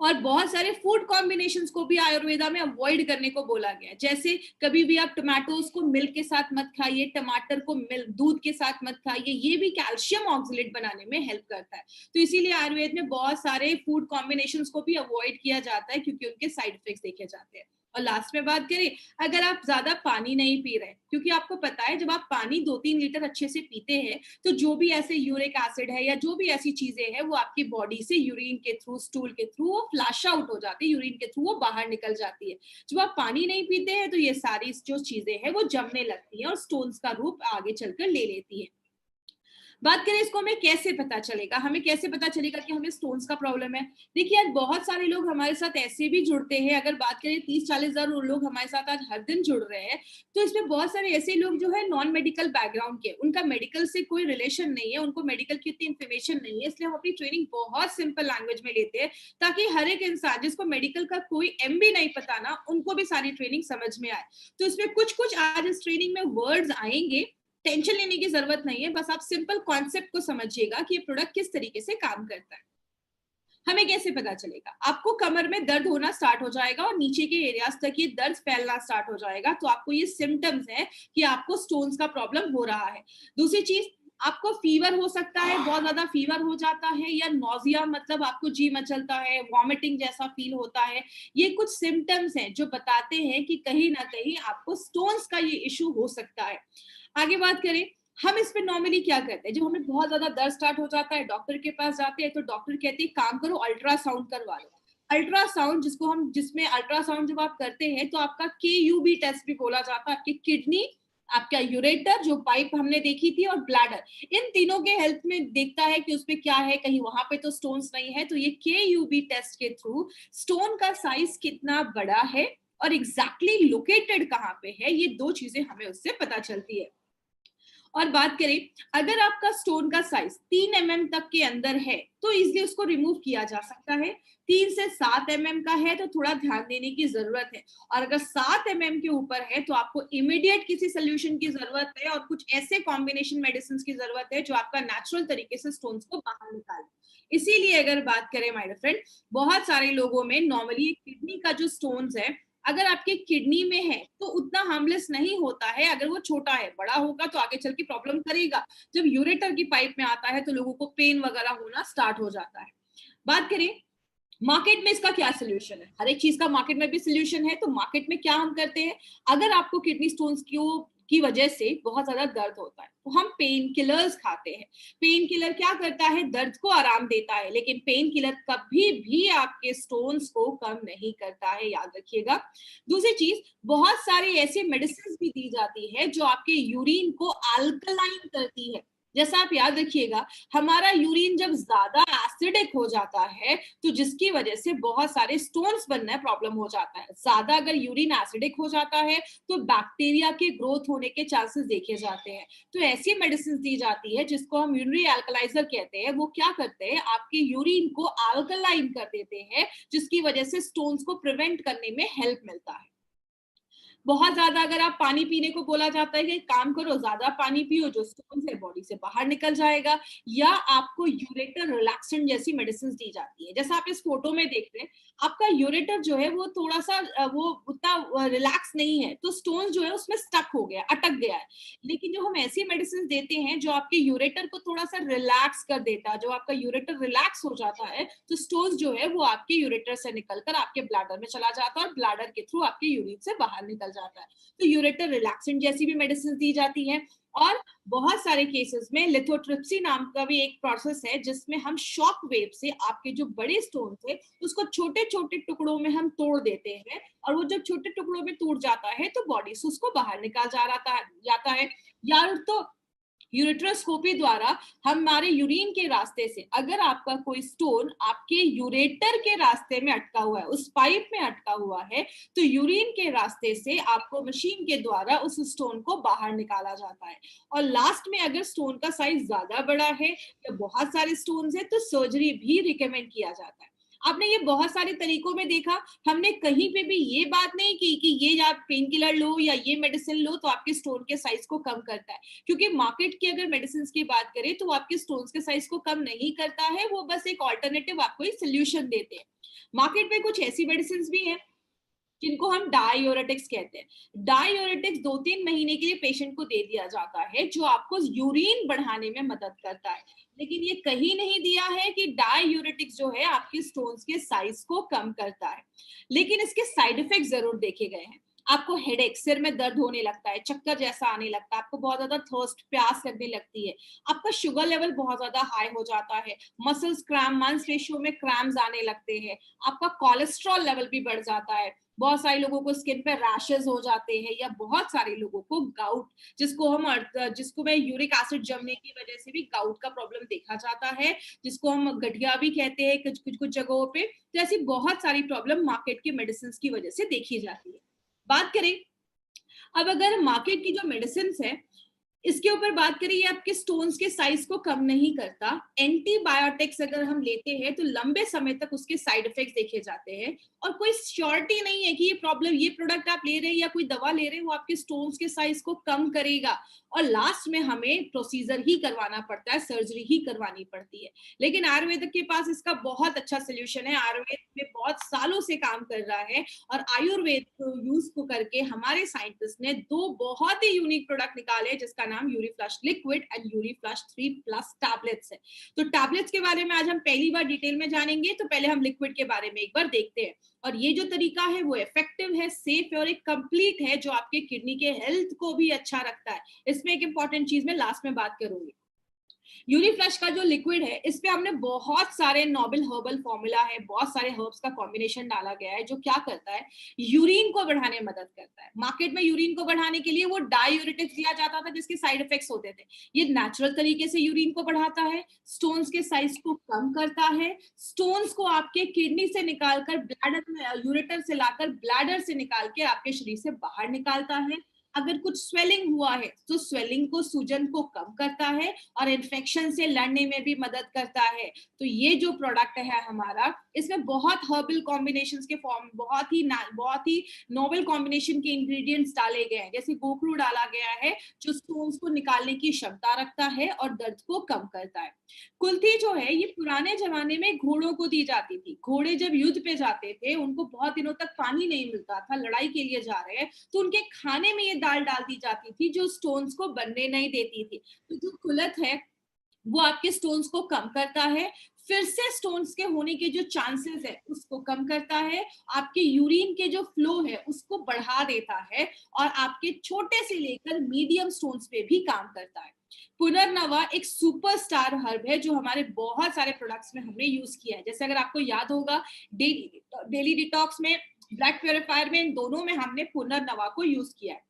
और बहुत सारे फूड कॉम्बिनेशंस को भी आयुर्वेदा में अवॉइड करने को बोला गया है। जैसे कभी भी आप टमाटोज को मिल्क के साथ मत खाइए, टमाटर को मिल्क दूध के साथ मत खाइए, ये भी कैल्शियम ऑक्सलेट बनाने में हेल्प करता है। तो इसीलिए आयुर्वेद में बहुत सारे फूड कॉम्बिनेशंस को भी अवॉइड किया जाता है, क्योंकि उनके साइड इफेक्ट्स देखे जाते हैं। और लास्ट में बात करें, अगर आप ज्यादा पानी नहीं पी रहे, क्योंकि आपको पता है जब आप पानी 2-3 लीटर अच्छे से पीते हैं, तो जो भी ऐसे यूरिक एसिड है या जो भी ऐसी चीजें हैं, वो आपकी बॉडी से यूरिन के थ्रू, स्टूल के थ्रू वो फ्लैश आउट हो जाती है, यूरिन के थ्रू वो बाहर निकल जाती है। जब आप पानी नहीं पीते हैं, तो ये सारी जो चीजें हैं वो जमने लगती हैं और स्टोन्स का रूप आगे चलकर ले लेती है। बात करें इसको हमें कैसे पता चलेगा, हमें कैसे पता चलेगा कि हमें स्टोन्स का प्रॉब्लम है। देखिए, आज बहुत सारे लोग हमारे साथ ऐसे भी जुड़ते हैं, अगर बात करें 30-40 हजार लोग हमारे साथ आज हर दिन जुड़ रहे हैं, तो इसमें बहुत सारे ऐसे लोग जो है नॉन मेडिकल बैकग्राउंड के, उनका मेडिकल से कोई रिलेशन नहीं है, उनको मेडिकल की इतनी इन्फॉर्मेशन नहीं है, इसलिए हम अपनी ट्रेनिंग बहुत सिंपल लैंग्वेज में लेते हैं, ताकि हर एक इंसान जिसको मेडिकल का कोई एम भी नहीं पता ना, उनको भी सारी ट्रेनिंग समझ में आए। तो इसमें कुछ कुछ आज इस ट्रेनिंग में वर्ड्स आएंगे, टेंशन लेने की जरूरत नहीं है, बस आप सिंपल कॉन्सेप्ट को समझिएगा कि ये प्रोडक्ट किस तरीके से काम करता है। हमें कैसे पता चलेगा, आपको कमर में दर्द होना स्टार्ट हो जाएगा और नीचे के एरियाज तक ये दर्द फैलना स्टार्ट हो जाएगा, तो आपको ये सिम्टम्स है कि आपको स्टोन्स का प्रॉब्लम हो रहा है। दूसरी चीज, आपको फीवर हो सकता है, बहुत ज्यादा फीवर हो जाता है, या नोजिया, मतलब आपको जी मचलता है, वॉमिटिंग जैसा फील होता है। ये कुछ सिम्टम्स हैं जो बताते हैं कि कहीं ना कहीं आपको स्टोन्स का ये इशू हो सकता है। आगे बात करें, हम इस पे नॉर्मली क्या करते हैं, जब हमें बहुत ज्यादा दर्द स्टार्ट हो जाता है, डॉक्टर के पास जाते हैं, तो डॉक्टर कहते हैं काम करो, अल्ट्रासाउंड करवा लो। अल्ट्रासाउंड जिसमें अल्ट्रासाउंड जब आप करते हैं, तो आपका KUB टेस्ट भी बोला जाता है, आपकी किडनी, आपका यूरेटर जो पाइप हमने देखी थी, और ब्लैडर, इन तीनों के हेल्थ में देखता है कि उसमें क्या है, कहीं वहां पे तो स्टोन्स नहीं है। तो ये KUB टेस्ट के थ्रू स्टोन का साइज कितना बड़ा है और एग्जैक्टली लोकेटेड कहाँ पे है, ये दो चीजें हमें उससे पता चलती है। और बात करें, अगर आपका स्टोन का साइज 3 mm तक के अंदर है, तो इजिली उसको रिमूव किया जा सकता है। 3 से 7 mm का है तो थोड़ा ध्यान देने की जरूरत है, और अगर 7 mm के ऊपर है तो आपको इमीडिएट किसी सोल्यूशन की जरूरत है, और कुछ ऐसे कॉम्बिनेशन मेडिसिन की जरूरत है जो आपका नेचुरल तरीके से स्टोन्स को बाहर निकाले। इसीलिए अगर बात करें माय फ्रेंड, बहुत सारे लोगों में नॉर्मली किडनी का जो स्टोन्स है, अगर आपके किडनी में है तो उतना हार्मलेस नहीं होता है, अगर वो छोटा है, बड़ा होगा तो आगे चल के प्रॉब्लम करेगा। जब यूरेटर की पाइप में आता है तो लोगों को पेन वगैरह होना स्टार्ट हो जाता है। बात करें मार्केट में इसका क्या सोल्यूशन है, हर एक चीज का मार्केट में भी सोल्यूशन है। तो मार्केट में क्या हम करते हैं, अगर आपको किडनी स्टोन्स की वजह से बहुत ज्यादा दर्द होता है, तो हम पेन किलर्स खाते हैं। पेन किलर क्या करता है, दर्द को आराम देता है, लेकिन पेन किलर कभी भी आपके स्टोन्स को कम नहीं करता है, याद रखिएगा। दूसरी चीज, बहुत सारी ऐसी मेडिसिन भी दी जाती है जो आपके यूरिन को अल्कलाइन करती है। जैसा आप याद रखिएगा, हमारा यूरिन जब ज्यादा एसिडिक हो जाता है, तो जिसकी वजह से बहुत सारे स्टोन्स बनना प्रॉब्लम हो जाता है। ज्यादा अगर यूरिन एसिडिक हो जाता है तो बैक्टीरिया के ग्रोथ होने के चांसेस देखे जाते हैं। तो ऐसी मेडिसिन दी जाती है जिसको हम यूरिनरी अल्कलाइजर कहते हैं। वो क्या करते हैं, आपके यूरिन को अल्कलाइन कर देते हैं, जिसकी वजह से स्टोन्स को प्रिवेंट करने में हेल्प मिलता है। बहुत ज्यादा अगर आप पानी पीने को बोला जाता है कि काम करो, ज्यादा पानी पियो, जो स्टोन है बॉडी से बाहर निकल जाएगा, या आपको यूरेटर रिलैक्सेंट जैसी मेडिसिन दी जाती है। जैसा आप इस फोटो में देख रहे हैं, आपका यूरेटर जो है वो थोड़ा सा वो उतना रिलैक्स नहीं है, तो स्टोन जो है उसमें स्टक हो गया, अटक गया है। लेकिन जो हम ऐसी मेडिसिन देते हैं जो आपके यूरेटर को थोड़ा सा रिलैक्स कर देता है, जो आपका यूरेटर रिलैक्स हो जाता है, तो स्टोन जो है वो आपके यूरेटर से निकलकर आपके ब्लैडर में चला जाता है और ब्लैडर के थ्रू आपके यूरिन से बाहर निकल जाता है। तो यूरेटर रिलैक्सेंट जैसी भी मेडिसिन दी जाती है। और बहुत सारे केसेस में लिथोट्रिप्सी नाम का भी एक प्रोसेस है, जिसमें हम शॉक वेव से आपके जो बड़े स्टोन थे उसको छोटे छोटे टुकड़ों में हम तोड़ देते हैं, और वो जब छोटे टुकड़ों में टूट जाता है तो बॉडी से उसको बाहर निकाल जाता है। या तो यूरेट्रोस्कोपी द्वारा हमारे यूरिन के रास्ते से, अगर आपका कोई स्टोन आपके यूरेटर के रास्ते में अटका हुआ है, उस पाइप में अटका हुआ है, तो यूरिन के रास्ते से आपको मशीन के द्वारा उस स्टोन को बाहर निकाला जाता है। और लास्ट में अगर स्टोन का साइज ज्यादा बड़ा है या बहुत सारे स्टोन है, तो सर्जरी भी रिकमेंड किया जाता है। आपने ये बहुत सारे तरीकों में देखा, हमने कहीं पे भी ये बात नहीं की कि ये आप पेन किलर लो या ये मेडिसिन लो तो आपके स्टोन के साइज को कम करता है, क्योंकि मार्केट की अगर मेडिसिन की बात करें तो वो आपके स्टोन्स के साइज को कम नहीं करता है, वो बस एक ऑल्टरनेटिव आपको एक सोल्यूशन देते हैं। मार्केट में कुछ ऐसी मेडिसिन भी हैं जिनको हम डायूरेटिक्स कहते हैं। डायूरेटिक्स 2-3 महीने के लिए पेशेंट को दे दिया जाता है, जो आपको यूरिन बढ़ाने में मदद करता है। लेकिन ये कहीं नहीं दिया है कि डायूरेटिक्स जो है आपके स्टोन्स के साइज को कम करता है। लेकिन इसके साइड इफेक्ट जरूर देखे गए हैं। आपको हेडेक, सिर में दर्द होने लगता है, चक्कर जैसा आने लगता है, आपको बहुत ज्यादा थर्स्ट, प्यास लगने लगती है, आपका शुगर लेवल बहुत ज्यादा हाई हो जाता है, मसल्स क्रैम्प, मांसपेशियों में क्रैम्प्स आने लगते हैं, आपका कोलेस्ट्रॉल लेवल भी बढ़ जाता है, बहुत सारे लोगों को स्किन पे रैशेस हो जाते हैं, या बहुत सारे लोगों को गाउट, जिसको में यूरिक एसिड जमने की वजह से भी गाउट का प्रॉब्लम देखा जाता है, जिसको हम गठिया भी कहते हैं कुछ जगहों पे। तो ऐसी बहुत सारी प्रॉब्लम मार्केट की मेडिसिन की वजह से देखी जाती है। बात करें अब अगर मार्केट की जो मेडिसिन है इसके ऊपर बात करें, ये आपके स्टोन्स के साइज को कम नहीं करता। एंटीबायोटिक्स अगर हम लेते हैं तो लंबे समय तक उसके साइड इफेक्ट्स देखे जाते हैं, और कोई श्योरिटी नहीं है कि ये प्रोडक्ट आप ले रहे हैं या कोई दवा ले रहे हैं वो आपके स्टोन्स के साइज को कम करेगा। और लास्ट में हमें प्रोसीजर ही करवाना पड़ता है, सर्जरी ही करवानी पड़ती है। लेकिन आयुर्वेद के पास इसका बहुत अच्छा सोल्यूशन है। आयुर्वेद में बहुत सालों से काम कर रहा है, और आयुर्वेद को यूज को करके हमारे साइंटिस्ट ने 2 बहुत ही यूनिक प्रोडक्ट निकाले, जिसका नाम यूरीफ्लश लिक्विड एंड यूरीफ्लश 3+ टैबलेट्स है। तो टैबलेट्स के बारे में आज हम पहली बार डिटेल में जानेंगे, तो पहले हम लिक्विड के बारे में एक बार देखते हैं। और ये जो तरीका है वो इफेक्टिव है, सेफ है और एक कंप्लीट है, जो आपके किडनी के हेल्थ को भी अच्छा रखता है। इसमें एक इंपॉर्टेंट चीज मैं लास्ट में बात करूंगी। यूरीफ्लश का जो लिक्विड है, इस पे हमने बहुत सारे नोबल हर्बल फॉर्मूला है, बहुत सारे हर्ब्स का कॉम्बिनेशन डाला गया है, जो क्या करता है, यूरिन को बढ़ाने में मदद करता है। मार्केट में यूरिन को बढ़ाने के लिए वो डायूरेटिक्स दिया जाता था, जिसके साइड इफेक्ट्स होते थे। ये नेचुरल तरीके से यूरिन को बढ़ाता है, स्टोन्स के साइज को कम करता है, स्टोन्स को आपके किडनी से निकालकर ब्लैडर में, यूरेटर से लाकर ब्लैडर से निकाल के आपके शरीर से बाहर निकालता है। अगर कुछ स्वेलिंग हुआ है तो स्वेलिंग को, सूजन को कम करता है, और इन्फेक्शन से लड़ने में भी मदद करता है। तो ये जो प्रोडक्ट है हमारा, इसमें बहुत हर्बल कॉम्बिनेशंस के फॉर्म, बहुत ही नोवेल कॉम्बिनेशन के इंग्रेडिएंट्स डाले गए हैं। जैसे गोखरू डाला गया है, जो स्टोन्स को निकालने की क्षमता रखता है और दर्द को कम करता है। कुल्थी जो है, ये पुराने जमाने में घोड़ों को दी जाती थी। घोड़े जब युद्ध पे जाते थे, उनको बहुत दिनों तक पानी नहीं मिलता था, लड़ाई के लिए जा रहे हैं, तो उनके खाने में ये दाल डाल दी जाती थी, जो स्टोन्स को बनने नहीं देती थी। तो जो कुलथ है वो आपके स्टोन्स को कम करता है, फिर से स्टोन्स के होने के जो चांसेस है उसको कम करता है, आपके यूरिन के जो फ्लो है उसको बढ़ा देता है, और आपके छोटे से लेकर मीडियम स्टोन्स पे भी काम करता है। पुनर्नवा एक सुपरस्टार हर्ब है, जो हमारे बहुत सारे प्रोडक्ट्स में हमने यूज किया है। जैसे अगर आपको याद होगा, डेली डिटॉक्स में, ब्लड प्योरीफायर में, इन दोनों में हमने पुनर्नवा को यूज किया है।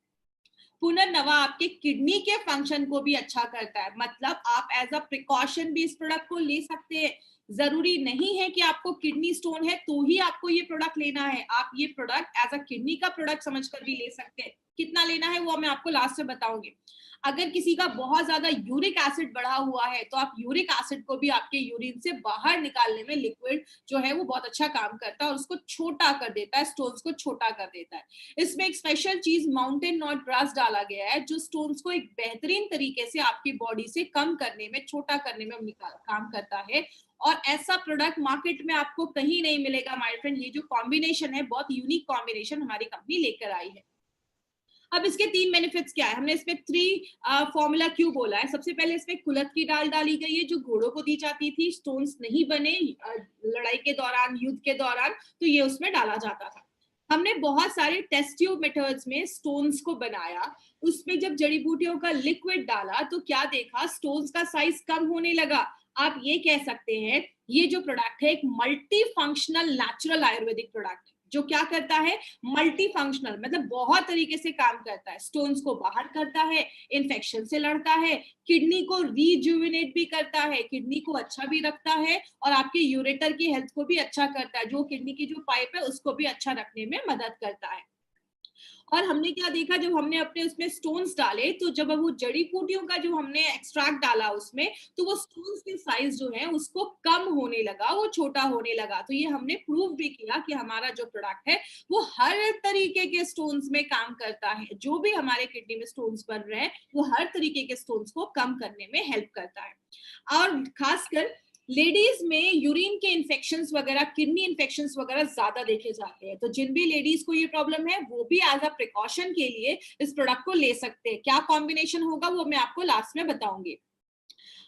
पुनर्नवा आपके किडनी के फंक्शन को भी अच्छा करता है, मतलब आप एज अ प्रिकॉशन भी इस प्रोडक्ट को ले सकते हैं। जरूरी नहीं है कि आपको किडनी स्टोन है तो ही आपको ये प्रोडक्ट लेना है, आप ये प्रोडक्ट एज अ किडनी का प्रोडक्ट समझकर भी ले सकते हैं। कितना लेना है वो मैं आपको लास्ट में बताऊंगी। अगर किसी का बहुत ज्यादा यूरिक एसिड बढ़ा हुआ है तो आप यूरिक एसिड को भी आपके यूरिन से बाहर निकालने में लिक्विड जो है वो बहुत अच्छा काम करता है और उसको छोटा कर देता है, स्टोन्स को छोटा कर देता है। इसमें एक स्पेशल चीज माउंटेन नॉट ग्रास डाला गया है जो स्टोन्स को एक बेहतरीन तरीके से आपकी बॉडी से कम करने में, छोटा करने में काम करता है। और ऐसा प्रोडक्ट मार्केट में आपको कहीं नहीं मिलेगा माय फ्रेंड। ये जो कॉम्बिनेशन है बहुत यूनिक कॉम्बिनेशन हमारी कंपनी लेकर आई है। अब इसके 3 बेनिफिट्स क्या है, हमने इसमें 3 फॉर्मूला क्यों बोला है। सबसे पहले इसमें कुलथ की दाल डाली गई है जो घोड़ों को दी जाती थी, स्टोन्स नहीं बने लड़ाई के दौरान, युद्ध के दौरान, तो ये उसमें डाला जाता था। हमने बहुत सारे टेस्ट ट्यूब मेथड्स में स्टोन्स को बनाया, उसमें जब जड़ी बूटियों का लिक्विड डाला तो क्या देखा, स्टोन्स का साइज कम होने लगा। आप ये कह सकते हैं ये जो प्रोडक्ट है एक multi functional natural Ayurvedic product है जो क्या करता है, मल्टी फंक्शनल, मतलब बहुत तरीके से काम करता है। स्टोन्स को बाहर करता है, इन्फेक्शन से लड़ता है, किडनी को रिजुविनेट भी करता है, किडनी को अच्छा भी रखता है और आपके यूरेटर की हेल्थ को भी अच्छा करता है, जो किडनी की जो पाइप है उसको भी अच्छा रखने में मदद करता है। और हमने क्या देखा, जब हमने अपने उसमें स्टोन्स डाले तो जब वो जड़ी बूटियों का जो हमने एक्सट्रैक्ट डाला उसमें, तो वो स्टोन्स के साइज जो है उसको कम होने लगा, वो छोटा होने लगा। तो ये हमने प्रूव भी किया कि हमारा जो प्रोडक्ट है वो हर तरीके के स्टोन्स में काम करता है। जो भी हमारे किडनी में स्टोन्स बन रहे हैं वो हर तरीके के स्टोन्स को कम करने में हेल्प करता है। और खासकर लेडीज में यूरिन के इन्फेक्शंस वगैरह, किडनी इन्फेक्शंस वगैरह ज्यादा देखे जाते हैं। तो जिन भी लेडीज को ये प्रॉब्लम है वो भी एज अ प्रिकॉशन के लिए इस प्रोडक्ट को ले सकते हैं। क्या कॉम्बिनेशन होगा वो मैं आपको लास्ट में बताऊंगी।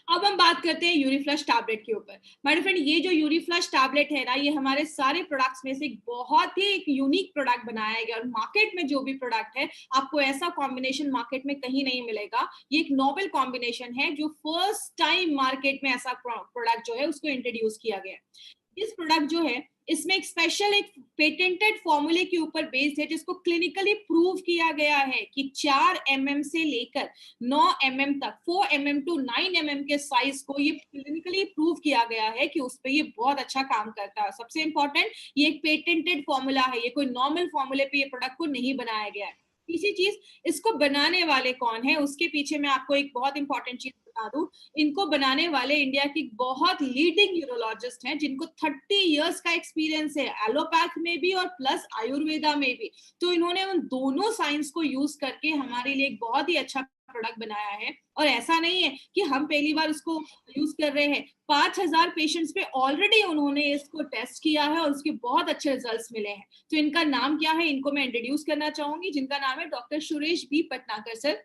अब हम बात करते हैं यूरीफ्लश टैबलेट के ऊपर। माय फ्रेंड, ये जो यूरीफ्लश टैबलेट है ना, ये हमारे सारे प्रोडक्ट्स में से एक बहुत ही एक यूनिक प्रोडक्ट बनाया गया और मार्केट में जो भी प्रोडक्ट है आपको ऐसा कॉम्बिनेशन मार्केट में कहीं नहीं मिलेगा। ये एक नोवेल कॉम्बिनेशन है जो फर्स्ट टाइम मार्केट में ऐसा प्रोडक्ट जो है उसको इंट्रोड्यूस किया गया है। इस प्रोडक्ट जो है इसमें एक स्पेशल एक पेटेंटेड फॉर्मूले के ऊपर बेस्ड है जिसको क्लिनिकली प्रूव किया गया है कि 4 mm से लेकर 9 mm तक, 4 mm टू 9 mm के साइज को ये क्लिनिकली प्रूव किया गया है कि उस पर ये बहुत अच्छा काम करता है। सबसे इंपॉर्टेंट, ये एक पेटेंटेड फॉर्मूला है, ये कोई नॉर्मल फॉर्मूले पे ये प्रोडक्ट को नहीं बनाया गया है। तीसरी चीज, इसको बनाने वाले कौन है उसके पीछे मैं आपको एक बहुत इंपॉर्टेंट चीज बता दूं। इनको बनाने वाले इंडिया की बहुत लीडिंग यूरोलॉजिस्ट हैं जिनको 30 इयर्स का एक्सपीरियंस है, एलोपैथ में भी और प्लस आयुर्वेदा में भी। तो इन्होंने उन दोनों साइंस को यूज करके हमारे लिए एक बहुत ही अच्छा प्रोडक्ट बनाया है। और ऐसा नहीं है कि हम पहली बार उसको यूज कर रहे हैं, 5000 पेशेंट्स पे ऑलरेडी उन्होंने इसको टेस्ट किया है और उसके बहुत अच्छे रिजल्ट्स मिले हैं। तो इनका नाम क्या है, इनको मैं इंट्रोड्यूस करना चाहूंगी, जिनका नाम है डॉक्टर सुरेश बी पटनाकर सर।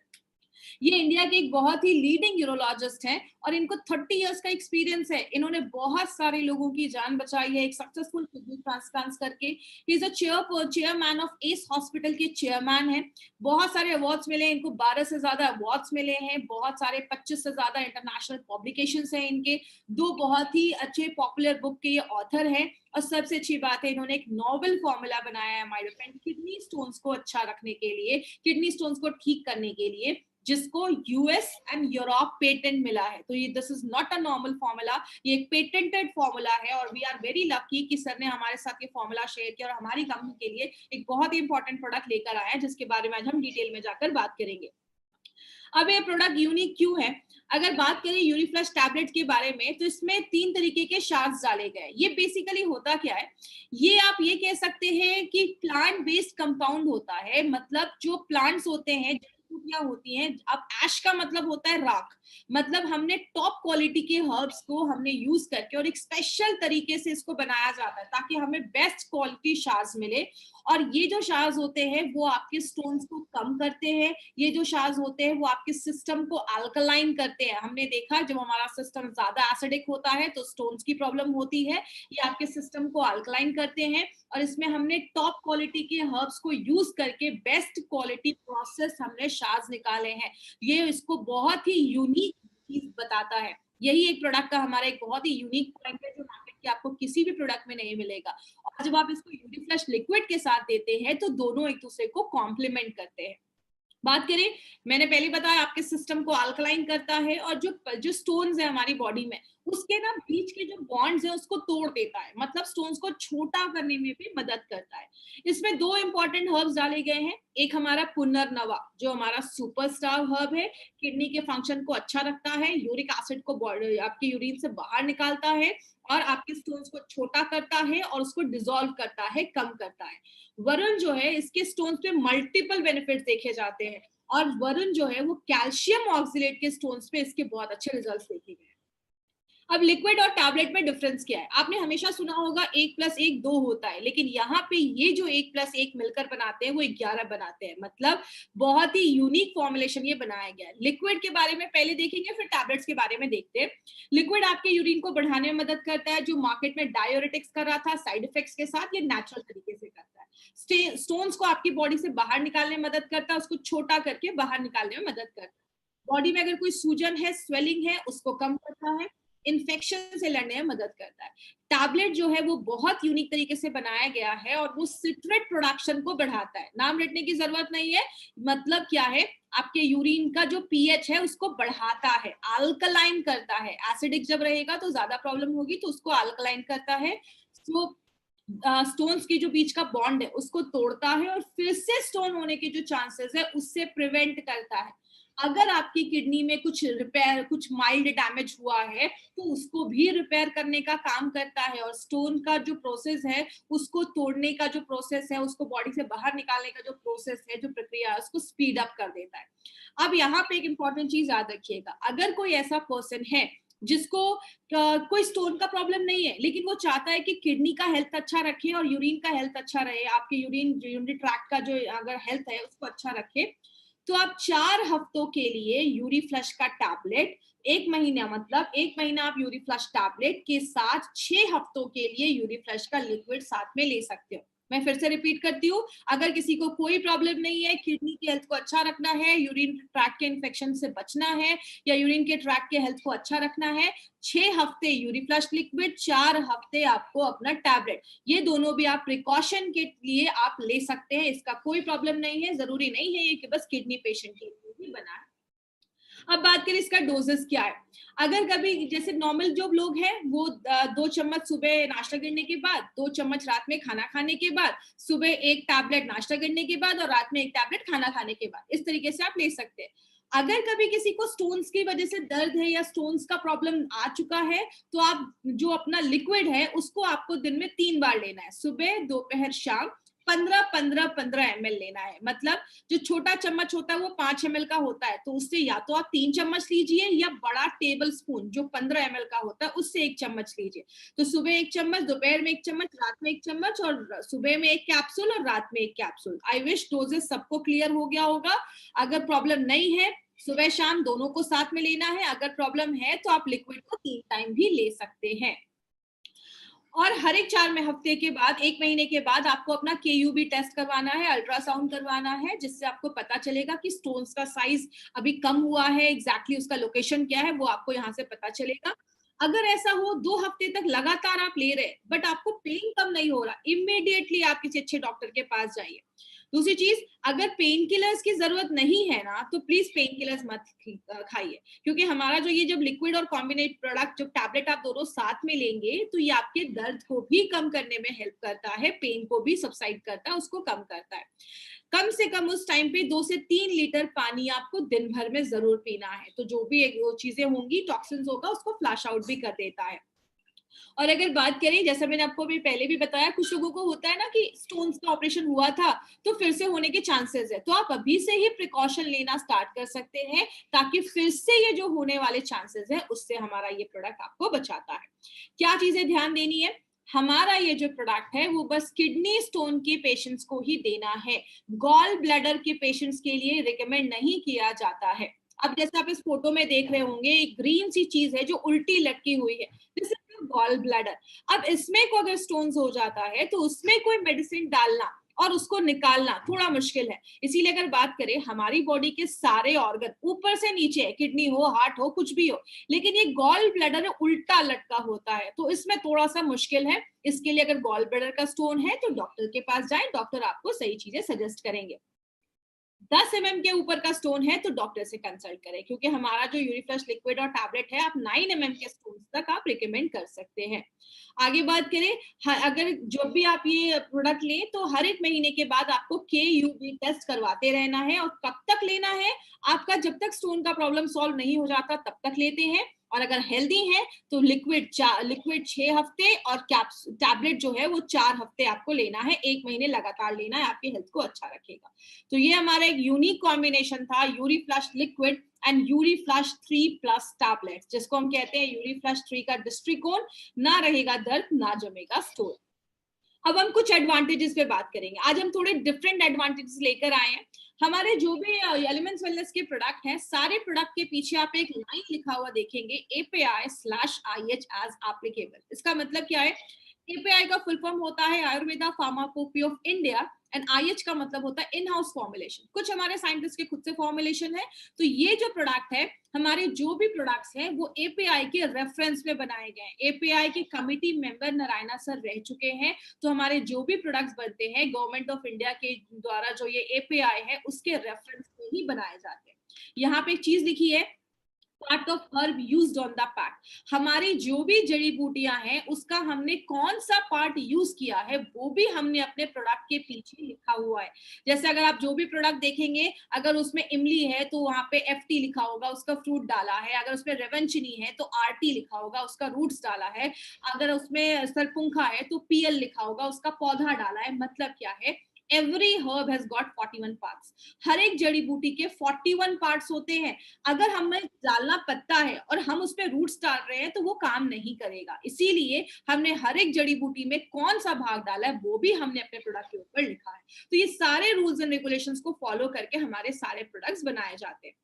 ये इंडिया के एक बहुत ही लीडिंग यूरोलॉजिस्ट हैं और इनको 30 इयर्स का एक्सपीरियंस है। इन्होंने बहुत सारे लोगों की जान बचाई है एक सक्सेसफुल किडनी ट्रांसप्लांट करके। ही is a chairman of S hospital के चेयरमैन है। बहुत सारे अवार्ड्स मिले इनको, 12 से ज्यादा अवार्ड्स मिले हैं, बहुत सारे 25 से ज्यादा इंटरनेशनल पब्लिकेशंस हैं इनके, 2 बहुत ही अच्छे पॉपुलर बुक के ये ऑथर हैं। और सबसे अच्छी बात है इन्होंने एक नोवेल फॉर्मूला बनाया है माय फ्रेंड किडनी स्टोन्स को अच्छा रखने के लिए, किडनी स्टोन्स को ठीक करने के लिए, जिसको यूएस एंड यूरोप पेटेंट मिला है। तो ये this is not a normal formula, ये एक पेटेंटेड फॉर्मूला है और वी आर वेरी लकी कि सर ने हमारे साथ ये फॉर्मूला शेयर किया और हमारी कंपनी के लिए एक बहुत ही इंपॉर्टेंट प्रोडक्ट लेकर आया है जिसके बारे में आज हम डिटेल में जाकर बात करेंगे। अब ये प्रोडक्ट यूनिक क्यों है, अगर बात करें यूरीफ्लश टैबलेट के बारे में तो इसमें 3 तरीके के शार्ट्स डाले गए। ये बेसिकली होता क्या है, ये आप ये कह सकते हैं कि प्लांट बेस्ड कंपाउंड होता है। मतलब जो प्लांट्स होते हैं, जड़ियां होती हैं, अब ऐश का मतलब होता है राख, मतलब हमने टॉप क्वालिटी के हर्ब्स को हमने यूज करके और एक स्पेशल तरीके से इसको बनाया जाता है ताकि हमें बेस्ट क्वालिटी शार्स मिले। और ये जो शार्स होते हैं वो आपके स्टोन्स को कम करते हैं, ये जो शार्स होते हैं वो आपके सिस्टम को अल्कलाइन करते हैं। हमने देखा जब हमारा सिस्टम ज्यादा एसिडिक होता है तो स्टोन्स की प्रॉब्लम होती है, ये आपके सिस्टम को अल्कलाइन करते हैं। और इसमें हमने टॉप क्वालिटी के हर्ब्स को यूज करके बेस्ट क्वालिटी प्रोसेस हमने शार्स निकाले हैं। ये इसको बहुत ही यूनिक चीज बताता है। यही एक प्रोडक्ट का हमारा एक बहुत ही यूनिक पॉइंट है जो मार्केट के आपको किसी भी प्रोडक्ट में नहीं मिलेगा। और जब आप इसको यूरीफ्लश लिक्विड के साथ देते हैं तो दोनों एक दूसरे को कॉम्प्लीमेंट करते हैं। बात करें, मैंने पहले बताया आपके सिस्टम को अल्कलाइन करता है और जो स्टोन्स है हमारी बॉडी में उसके ना बीच के जो बॉन्ड्स है उसको तोड़ देता है, मतलब स्टोन्स को छोटा करने में भी मदद करता है। इसमें दो इंपॉर्टेंट हर्ब्स डाले गए हैं, एक हमारा पुनर्नवा जो हमारा सुपरस्टार हर्ब है, किडनी के फंक्शन को अच्छा रखता है, यूरिक एसिड को आपके यूरिन से बाहर निकालता है और आपके स्टोन्स को छोटा करता है और उसको डिसॉल्व करता है, कम करता है। वरुण जो है इसके स्टोन्स पे मल्टीपल बेनिफिट्स देखे जाते हैं और वरुण जो है वो कैल्शियम ऑक्सिलेट के स्टोन्स पे इसके बहुत अच्छे रिजल्ट्स देखे गए। अब लिक्विड और टैबलेट में डिफरेंस क्या है? आपने हमेशा सुना होगा 1+1 2 होता है, लेकिन यहाँ पे ये जो 1+1 मिलकर बनाते हैं वो 11 बनाते हैं, मतलब बहुत ही यूनिक फॉर्मुलेशन ये बनाया गया है। लिक्विड के बारे में पहले देखेंगे, फिर टैबलेट्स के बारे में देखते हैं। लिक्विड आपके यूरिन को बढ़ाने में मदद करता है, जो मार्केट में डायोरेटिक्स कर रहा था साइड इफेक्ट्स के साथ, ये नेचुरल तरीके से करता है। स्टोन्स को आपकी बॉडी से बाहर निकालने में मदद करता है, उसको छोटा करके बाहर निकालने में मदद करता है। बॉडी में अगर कोई सूजन है, स्वेलिंग है, उसको कम करता है, इन्फेक्शन से लड़ने में मदद करता है। टैबलेट जो है वो बहुत यूनिक तरीके से बनाया गया है और वो सिट्रेट प्रोडक्शन को बढ़ाता है। नाम रटने की जरूरत नहीं है, मतलब क्या है, आपके यूरिन का जो पीएच है उसको बढ़ाता है, अल्कलाइन करता है। एसिडिक जब रहेगा तो ज्यादा प्रॉब्लम होगी, तो उसको अल्कलाइन करता है। तो स्टोन्स के जो बीच का बॉन्ड है उसको तोड़ता है और फिर से स्टोन होने के जो चांसेस है उससे प्रिवेंट करता है। अगर आपकी किडनी में कुछ माइल्ड डैमेज हुआ है तो उसको भी रिपेयर करने का काम करता है और स्टोन का जो प्रोसेस है उसको तोड़ने का जो प्रोसेस है, उसको बॉडी से बाहर निकालने का जो प्रोसेस है, जो प्रक्रिया है, उसको स्पीड अप कर देता है। अब यहाँ पे एक इंपॉर्टेंट चीज याद रखिएगा, अगर कोई ऐसा पर्सन है जिसको कोई स्टोन का प्रॉब्लम नहीं है लेकिन वो चाहता है कि किडनी का हेल्थ अच्छा रखे और यूरिन का हेल्थ अच्छा रहे, आपके यूरिनरी ट्रैक्ट का जो अगर हेल्थ है उसको अच्छा रखे, तो आप 4 हफ्तों के लिए यूरी फ्लश का टैबलेट, 1 महीना मतलब 1 महीना आप यूरी फ्लश टैबलेट के साथ 6 हफ्तों के लिए यूरी फ्लश का लिक्विड साथ में ले सकते हो। मैं फिर से रिपीट करती हूँ, अगर किसी को कोई प्रॉब्लम नहीं है, किडनी की हेल्थ को अच्छा रखना है, यूरिन ट्रैक्ट के इन्फेक्शन से बचना है या यूरिन के ट्रैक्ट के हेल्थ को अच्छा रखना है, 6 हफ्ते यूरी फ्लश लिक्विड, 4 हफ्ते आपको अपना टैबलेट, ये दोनों भी आप प्रिकॉशन के लिए आप ले सकते हैं। इसका कोई प्रॉब्लम नहीं है, जरूरी नहीं है ये कि बस किडनी पेशेंट के लिए ही बना है। अब बात करें इसका डोजेस क्या है। अगर कभी जैसे नॉर्मल जो लोग हैं वो 2 चम्मच सुबह नाश्ता करने के बाद, 2 चम्मच रात में खाना खाने के बाद, सुबह 1 टैबलेट नाश्ता करने के बाद और रात में 1 टैबलेट खाना खाने के बाद, इस तरीके से आप ले सकते हैं। अगर कभी किसी को स्टोन्स की वजह से दर्द है या स्टोन्स का प्रॉब्लम आ चुका है तो आप जो अपना लिक्विड है उसको आपको दिन में 3 बार लेना है, सुबह, दोपहर, शाम, 15-15-15 ml लेना है। मतलब जो छोटा चम्मच होता है वो 5 ml का होता है, तो उससे या तो आप 3 चम्मच लीजिए या बड़ा टेबल स्पून जो 15 ml का होता है उससे 1 चम्मच लीजिए। तो सुबह 1 चम्मच, दोपहर में 1 चम्मच, रात में 1 चम्मच और सुबह में 1 कैप्सूल और रात में 1 कैप्सूल। आई विश डोजेस सबको क्लियर हो गया होगा। अगर प्रॉब्लम नहीं है, सुबह शाम दोनों को साथ में लेना है। अगर प्रॉब्लम है तो आप लिक्विड को 3 टाइम भी ले सकते हैं। और हर एक 4 हफ्ते के बाद, 1 महीने के बाद आपको अपना KUB टेस्ट करवाना है, अल्ट्रासाउंड करवाना है, जिससे आपको पता चलेगा कि स्टोन्स का साइज अभी कम हुआ है, एग्जैक्टली उसका लोकेशन क्या है वो आपको यहाँ से पता चलेगा। अगर ऐसा हो 2 हफ्ते तक लगातार आप ले रहे बट आपको पेन कम नहीं हो रहा, इमीडिएटली आप किसी अच्छे डॉक्टर के पास जाइए। दूसरी चीज, अगर पेन किलर्स की जरूरत नहीं है ना तो प्लीज पेन किलर्स मत खाइए, क्योंकि हमारा जो ये जब लिक्विड और कॉम्बिनेट प्रोडक्ट, जो टैबलेट आप दोनों साथ में लेंगे तो ये आपके दर्द को भी कम करने में हेल्प करता है, पेन को भी सबसाइड करता है, उसको कम करता है। कम से कम उस टाइम पे 2 से 3 लीटर पानी आपको दिन भर में जरूर पीना है, तो जो भी वो चीजें होंगी, टॉक्सिन्स होगा, उसको फ्लैश आउट भी कर देता है। और अगर बात करें, जैसा मैंने आपको भी पहले भी बताया, कुछ लोगों को होता है ना कि स्टोन्स का ऑपरेशन हुआ था तो फिर से होने के चांसेस है, तो आप अभी से ही प्रिकॉशन लेना स्टार्ट कर सकते हैं ताकि फिर से ये जो होने वाले चांसेस है उससे हमारा ये प्रोडक्ट आपको बचाता है। क्या चीजें ध्यान देनी है, हमारा ये जो प्रोडक्ट है वो बस किडनी स्टोन के पेशेंट्स को ही देना है, गॉल ब्लैडर के पेशेंट्स के लिए रिकमेंड नहीं किया जाता है। अब जैसे आप इस फोटो में देख रहे होंगे, एक ग्रीन सी चीज है जो उल्टी लटकी हुई है, दिस इज गॉल ब्लैडर। अब इसमें को अगर स्टोन्स हो जाता है तो उसमें कोई मेडिसिन डालना और उसको निकालना थोड़ा मुश्किल है। इसीलिए अगर बात करें, हमारी बॉडी के सारे ऑर्गन ऊपर से नीचे है, किडनी हो, हार्ट हो, कुछ भी हो, लेकिन ये गॉल ब्लैडर उल्टा लटका होता है, तो इसमें थोड़ा सा मुश्किल है। इसके लिए अगर गॉल ब्लैडर का स्टोन है तो डॉक्टर के पास जाएं, डॉक्टर आपको सही चीजें सजेस्ट करेंगे। 10 mm के ऊपर का स्टोन है तो डॉक्टर से कंसल्ट करें, क्योंकि हमारा जो यूरिफ्लश लिक्विड और टैबलेट है आप 9 mm के स्टोन तक आप रिकमेंड कर सकते हैं। आगे बात करें, अगर जब भी आप ये प्रोडक्ट लें तो हर एक महीने के बाद आपको KUB टेस्ट करवाते रहना है। और कब तक लेना है? आपका जब तक स्टोन का प्रॉब्लम सॉल्व नहीं हो जाता तब तक लेते हैं। और अगर हेल्दी है तो लिक्विड 6 हफ्ते और टैबलेट जो है वो 4 हफ्ते आपको लेना है, 1 महीने लगातार लेना है, आपकी हेल्थ को अच्छा रखेगा। तो ये हमारा एक यूनिक कॉम्बिनेशन था, यूरिफ्लश लिक्विड एंड यूरिफ्लश 3+ टैबलेट्स, जिसको हम कहते हैं यूरिफ्लश 3 का दृष्टिकोण, ना रहेगा दर्द ना जमेगा स्टोन। अब हम कुछ एडवांटेजेस पे बात करेंगे। आज हम थोड़े डिफरेंट एडवांटेजेस लेकर आए हैं। हमारे जो भी एलिमेंट्स वेलनेस के प्रोडक्ट हैं, सारे प्रोडक्ट के पीछे आप एक लाइन लिखा हुआ देखेंगे, API/IH एज एप्लीकेबल। इसका मतलब क्या है? API का फुल फॉर्म होता है Ayurveda pharmacopoeia of India and IH का मतलब होता है इन हाउस फॉर्मुलेशन। कुछ हमारे साइंटिस्ट के खुद से फॉर्मुलेशन है। तो ये जो प्रोडक्ट है, हमारे जो भी प्रोडक्ट्स हैं वो API के रेफरेंस में बनाए गए हैं। API के कमिटी मेंबर नारायणा सर रह चुके हैं। तो हमारे जो भी प्रोडक्ट्स बनते हैं गवर्नमेंट ऑफ इंडिया के द्वारा जो ये API है उसके रेफरेंस में ही बनाए जाते हैं। यहाँ पे एक चीज लिखी है, part of herb used on the pack. हमारी जो भी जड़ी बूटियां हैं उसका हमने कौन सा पार्ट यूज किया है वो भी हमने अपने प्रोडक्ट के पीछे लिखा हुआ है। जैसे अगर आप जो भी प्रोडक्ट देखेंगे, अगर उसमें इमली है तो वहां पे FT लिखा होगा, उसका फ्रूट डाला है। अगर उसमें रेवंचनी है तो RT लिखा होगा, उसका रूट्स डाला है। अगर उसमें सरपुंखा है तो PL लिखा होगा, उसका पौधा डाला है। मतलब क्या है? Every herb has got 41 parts. हर एक जड़ी बूटी के 41 पार्ट्स होते हैं। अगर हमें डालना पत्ता है और हम उस पर रूट्स डाल रहे हैं तो वो काम नहीं करेगा। इसीलिए हमने हर एक जड़ी बूटी में कौन सा भाग डाला है वो भी हमने अपने प्रोडक्ट के ऊपर लिखा है। तो ये सारे रूल्स एंड रेगुलेशंस को फॉलो करके हमारे सारे प्रोडक्ट्स बनाए जाते हैं।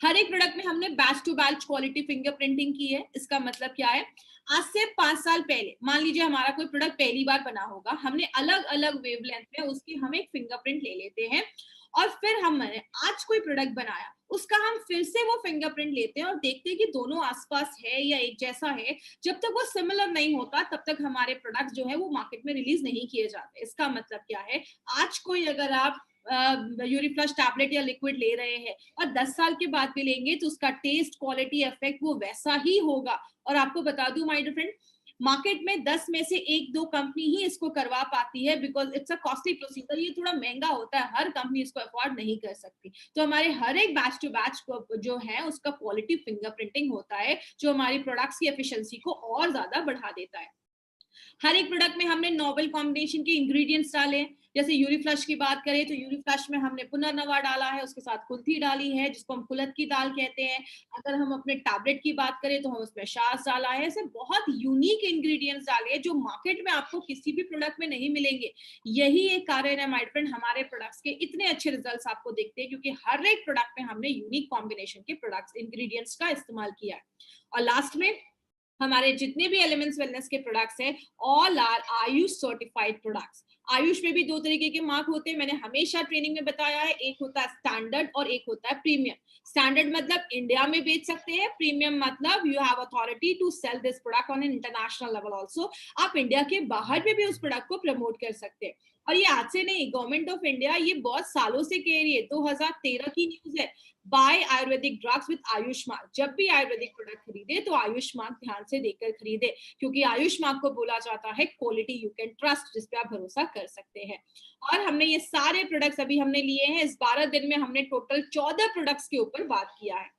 हर एक प्रोडक्ट में हमने batch to batch quality fingerprinting की है। इसका मतलब क्या है? आज से 5 साल पहले मान लीजिए हमारा कोई प्रोडक्ट पहली बार बना होगा, हमने अलग अलग वेवलेंथ में उसकी हम एक फिंगरप्रिंट ले लेते हैं। और फिर हमने आज कोई प्रोडक्ट बनाया, उसका हम फिर से वो फिंगरप्रिंट लेते हैं और देखते हैं कि दोनों आसपास है या एक जैसा है। जब तक वो सिमिलर नहीं होता तब तक हमारे प्रोडक्ट जो है वो मार्केट में रिलीज नहीं किए जाते। इसका मतलब क्या है? आज कोई अगर आप यूरिफ्लश टैबलेट या लिक्विड ले रहे हैं और 10 साल के बाद भी लेंगे तो उसका टेस्ट, क्वालिटी, इफेक्ट वो वैसा ही होगा। और आपको बता दूं माय डियर फ्रेंड, मार्केट में 10 में से 1-2 कंपनी ही इसको करवा पाती है, because it's a costly procedure. ये थोड़ा महंगा होता है, हर कंपनी इसको अफोर्ड नहीं कर सकती। तो हमारे हर एक बैच टू बैच जो है उसका क्वालिटी फिंगरप्रिंटिंग होता है, जो हमारी प्रोडक्ट्स की एफिशिएंसी को और ज्यादा बढ़ा देता है। हर एक प्रोडक्ट में हमने नोवेल कॉम्बिनेशन के इंग्रेडिएंट्स डाले। जैसे यूरिफ्लश की बात करें तो यूरिफ्लश में हमने पुनर्नवा डाला है, उसके साथ कुल्थी डाली है जिसको हम कुलत की दाल कहते हैं। अगर हम अपने टैबलेट की बात करें तो हम उसमें शास डाला है। ऐसे बहुत यूनिक इंग्रेडिएंट्स डाले हैं जो मार्केट में आपको किसी भी प्रोडक्ट में नहीं मिलेंगे। यही एक कारण है माय फ्रेंड, हमारे प्रोडक्ट्स के इतने अच्छे रिजल्ट्स आपको दिखते हैं, क्योंकि हर एक प्रोडक्ट में हमने यूनिक कॉम्बिनेशन के प्रोडक्ट्स इंग्रेडिएंट्स का इस्तेमाल किया है। और लास्ट में हमारे जितने भी एलिमेंट्स वेलनेस के प्रोडक्ट्स हैं all are AYUSH certified products. AYUSH में भी 2 तरीके के मार्क होते हैं, मैंने हमेशा ट्रेनिंग में बताया है। एक होता है स्टैंडर्ड और एक होता है प्रीमियम। स्टैंडर्ड मतलब इंडिया में बेच सकते हैं, प्रीमियम मतलब you have authority to sell this product on an international level also. आप इंडिया के बाहर में भी उस प्रोडक्ट को प्रमोट कर सकते हैं। और ये आज से नहीं, गवर्नमेंट ऑफ इंडिया ये बहुत सालों से कह रही है। 2013 की न्यूज है, by Ayurvedic drugs with AYUSH mark. जब भी आयुर्वेदिक प्रोडक्ट खरीदे तो आयुष मार्क ध्यान से देखकर खरीदे, क्योंकि आयुष मार्क को बोला जाता है क्वालिटी यू कैन ट्रस्ट, जिस पे आप भरोसा कर सकते हैं। और हमने ये सारे प्रोडक्ट्स अभी हमने लिए हैं। इस 12 दिन में हमने टोटल 14 प्रोडक्ट्स के ऊपर बात किया है।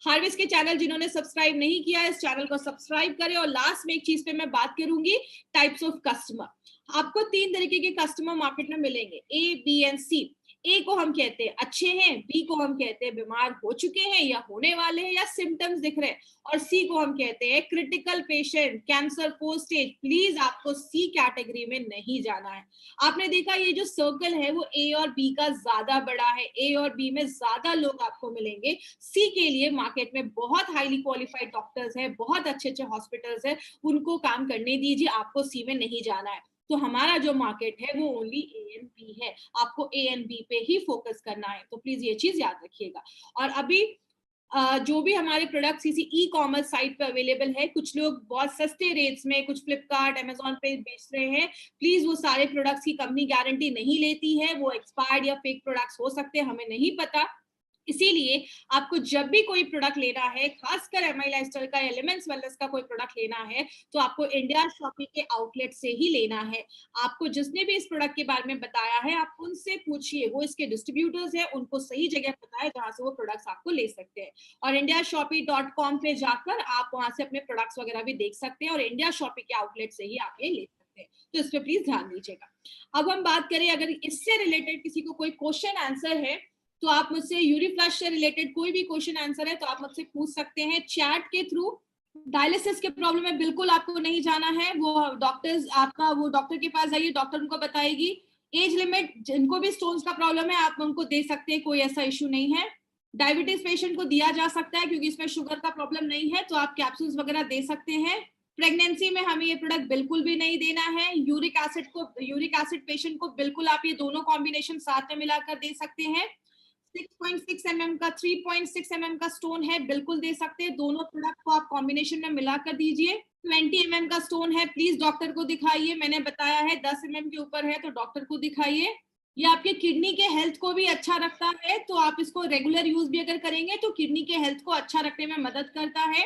हार्वेस्ट के चैनल जिन्होंने सब्सक्राइब नहीं किया है, इस चैनल को सब्सक्राइब करें। और लास्ट में एक चीज पे मैं बात करूंगी, टाइप्स ऑफ कस्टमर। आपको 3 तरीके के कस्टमर मार्केट में मिलेंगे, A, B एंड C। ए को हम कहते हैं अच्छे हैं, बी को हम कहते हैं बीमार हो चुके हैं या होने वाले हैं या सिम्टम्स दिख रहे हैं, और सी को हम कहते हैं critical patient, cancer 4 stage. Please आपको सी कैटेगरी में नहीं जाना है। आपने देखा ये जो सर्कल है वो ए और बी का ज्यादा बड़ा है, ए और बी में ज्यादा लोग आपको मिलेंगे। सी के लिए मार्केट में बहुत हाईली क्वालिफाइड डॉक्टर्स हैं, बहुत अच्छे अच्छे हॉस्पिटल्स हैं, उनको काम करने दीजिए, आपको सी में नहीं जाना है। तो हमारा जो मार्केट है वो ओनली ए एंड बी है, आपको ए एंड बी पे ही फोकस करना है। तो प्लीज ये चीज याद रखिएगा। और अभी जो भी हमारे प्रोडक्ट्स किसी ई कॉमर्स साइट पे अवेलेबल है, कुछ लोग बहुत सस्ते रेट्स में कुछ फ्लिपकार्ट, अमेजोन पे बेच रहे हैं, प्लीज वो सारे प्रोडक्ट्स की कंपनी गारंटी नहीं लेती है, वो एक्सपायर्ड या फेक प्रोडक्ट्स हो सकते हैं, हमें नहीं पता। इसीलिए आपको जब भी कोई प्रोडक्ट लेना है, खासकर एमआई लाइफस्टाइल का, एलिमेंट्स वेलनेस का कोई प्रोडक्ट लेना है, तो आपको इंडिया शॉपी के आउटलेट से ही लेना है। आपको जिसने भी इस प्रोडक्ट के बारे में बताया है, आप उनसे पूछिए, वो इसके डिस्ट्रीब्यूटर्स हैं, उनको सही जगह पता है जहां से वो प्रोडक्ट्स आपको ले सकते हैं। और indiashopee.com पे जाकर आप वहां से अपने प्रोडक्ट्स वगैरह भी देख सकते हैं, और इंडिया शॉपी के आउटलेट से ही आप ये ले सकते हैं। तो इस पर प्लीज ध्यान दीजिएगा। अब हम बात करें, अगर इससे रिलेटेड किसी को कोई क्वेश्चन आंसर है, तो आप मुझसे यूरीफ्लश से रिलेटेड कोई भी क्वेश्चन आंसर है तो आप मुझसे पूछ सकते हैं चैट के थ्रू। डायलिसिस के प्रॉब्लम में बिल्कुल आपको नहीं जाना है, वो डॉक्टर्स, आपका वो डॉक्टर के पास जाइए, डॉक्टर उनको बताएगी। एज लिमिट, जिनको भी स्टोन्स का प्रॉब्लम है आप उनको दे सकते हैं, कोई ऐसा इशू नहीं है। डायबिटीज पेशेंट को दिया जा सकता है, क्योंकि इसमें शुगर का प्रॉब्लम नहीं है, तो आप कैप्सूल्स वगैरह दे सकते हैं। प्रेगनेंसी में हमें ये प्रोडक्ट बिल्कुल भी नहीं देना है। यूरिक एसिड पेशेंट को बिल्कुल आप ये दोनों कॉम्बिनेशन साथ में मिलाकर दे सकते हैं। 6.6 mm का 3.6 mm का स्टोन है, बिल्कुल दे सकते हैं। दोनों प्रोडक्ट को आप कॉम्बिनेशन में मिलाकर दीजिए। 20 mm का स्टोन है, प्लीज डॉक्टर को दिखाइए, मैंने बताया है 10 mm के ऊपर है तो डॉक्टर को दिखाइए। ये आपके किडनी के हेल्थ को भी अच्छा रखता है, तो आप इसको रेगुलर यूज भी अगर करेंगे तो किडनी के हेल्थ को अच्छा रखने में मदद करता है।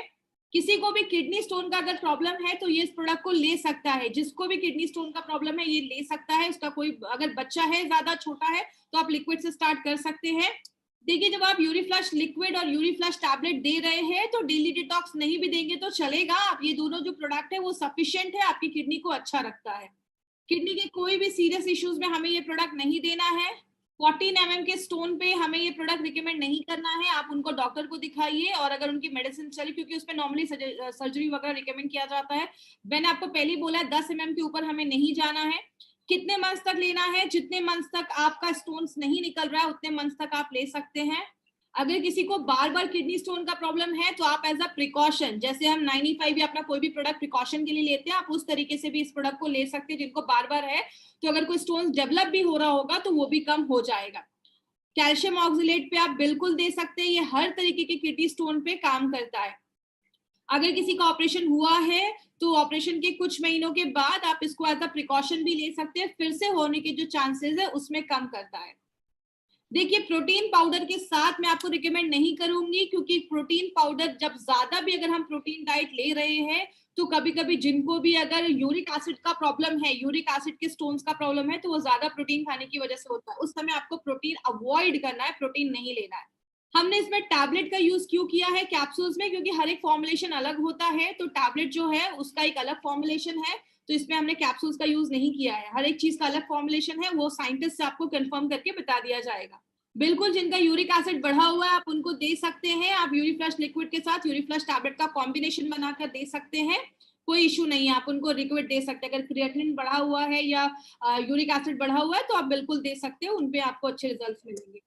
किसी को भी किडनी स्टोन का अगर प्रॉब्लम है तो ये इस प्रोडक्ट को ले सकता है, जिसको भी किडनी स्टोन का प्रॉब्लम है ये ले सकता है। उसका कोई, अगर बच्चा है ज्यादा छोटा है तो आप लिक्विड से स्टार्ट कर सकते हैं। देखिए, जब आप यूरीफ्लश लिक्विड और यूरीफ्लश टैबलेट दे रहे हैं तो डेली डिटॉक्स नहीं भी देंगे तो चलेगा। आप ये दोनों जो प्रोडक्ट है वो सफिशिएंट है, आपकी किडनी को अच्छा रखता है। किडनी के कोई भी सीरियस इश्यूज में हमें ये प्रोडक्ट नहीं देना है। 14 mm के स्टोन पे हमें ये प्रोडक्ट रिकमेंड नहीं करना है, आप उनको डॉक्टर को दिखाइए, और अगर उनकी मेडिसिन चली, क्योंकि उसमें नॉर्मली सर्जरी वगैरह रिकमेंड किया जाता है। मैंने आपको पहले ही बोला है 10 mm के ऊपर हमें नहीं जाना है। कितने मंथ्स तक लेना है? जितने मंथ्स तक आपका स्टोन्स नहीं निकल रहा है उतने मंथ्स तक आप ले सकते हैं। अगर किसी को बार बार किडनी स्टोन का प्रॉब्लम है तो आप एज अ प्रिकॉशन, जैसे हम 95 या अपना कोई भी प्रोडक्ट प्रिकॉशन के लिए लेते हैं, आप उस तरीके से भी इस प्रोडक्ट को ले सकते हैं। जिनको बार बार है तो अगर कोई स्टोन डेवलप भी हो रहा होगा तो वो भी कम हो जाएगा। कैल्शियम ऑक्सिलेट पे आप बिल्कुल दे सकते हैं, ये हर तरीके के किडनी स्टोन पे काम करता है। अगर किसी का ऑपरेशन हुआ है तो ऑपरेशन के कुछ महीनों के बाद आप इसको एज अ प्रिकॉशन भी ले सकते हैं, फिर से होने के जो चांसेस है उसमें कम करता है। देखिए, प्रोटीन पाउडर के साथ मैं आपको रिकमेंड नहीं करूंगी, क्योंकि प्रोटीन पाउडर जब ज्यादा भी अगर हम प्रोटीन डाइट ले रहे हैं तो कभी कभी जिनको भी अगर यूरिक एसिड का प्रॉब्लम है, यूरिक एसिड के स्टोन्स का प्रॉब्लम है, तो वो ज्यादा प्रोटीन खाने की वजह से होता है। उस समय आपको प्रोटीन अवॉइड करना है, प्रोटीन नहीं लेना है। हमने इसमें टैबलेट का यूज क्यों किया है कैप्सूल्स में? क्योंकि हर एक फॉर्मुलेशन अलग होता है, तो टैबलेट जो है उसका एक अलग फॉर्मुलेशन है, तो इसमें हमने कैप्सूल्स का यूज नहीं किया है। हर एक चीज का अलग फॉर्मुलेशन है, वो साइंटिस्ट से आपको कंफर्म करके बता दिया जाएगा। बिल्कुल, जिनका यूरिक एसिड बढ़ा हुआ है आप उनको दे सकते हैं। आप यूरीफ्लश लिक्विड के साथ यूरीफ्लश टैबलेट का कॉम्बिनेशन बनाकर दे सकते हैं, कोई इशू नहीं है, आप उनको लिक्विड दे सकते हैं। अगर क्रिएटिनिन बढ़ा हुआ है या यूरिक एसिड बढ़ा हुआ है तो आप बिल्कुल दे सकते हैं, उनपे आपको अच्छे रिजल्ट्स मिलेंगे।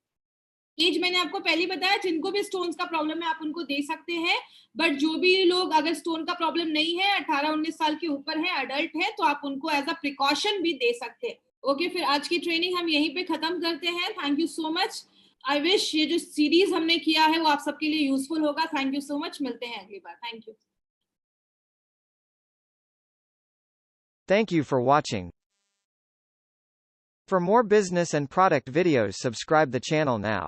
एज मैंने आपको पहले बताया, जिनको भी स्टोन्स का प्रॉब्लम है आप उनको दे सकते हैं, बट जो भी लोग अगर स्टोन का प्रॉब्लम नहीं है, 18-19 साल के ऊपर है, अडल्ट है, तो आप उनको एज अ प्रिकॉशन भी दे सकते हैं। ओके, फिर आज की ट्रेनिंग हम यहीं पे खत्म करते हैं। Thank you so much. I wish ये जो सीरीज हमने किया है वो आप सबके लिए यूजफुल होगा। थैंक यू सो मच, मिलते हैं अगली बार। Thank you. Thank you for watching. For more business and product videos, subscribe the channel now.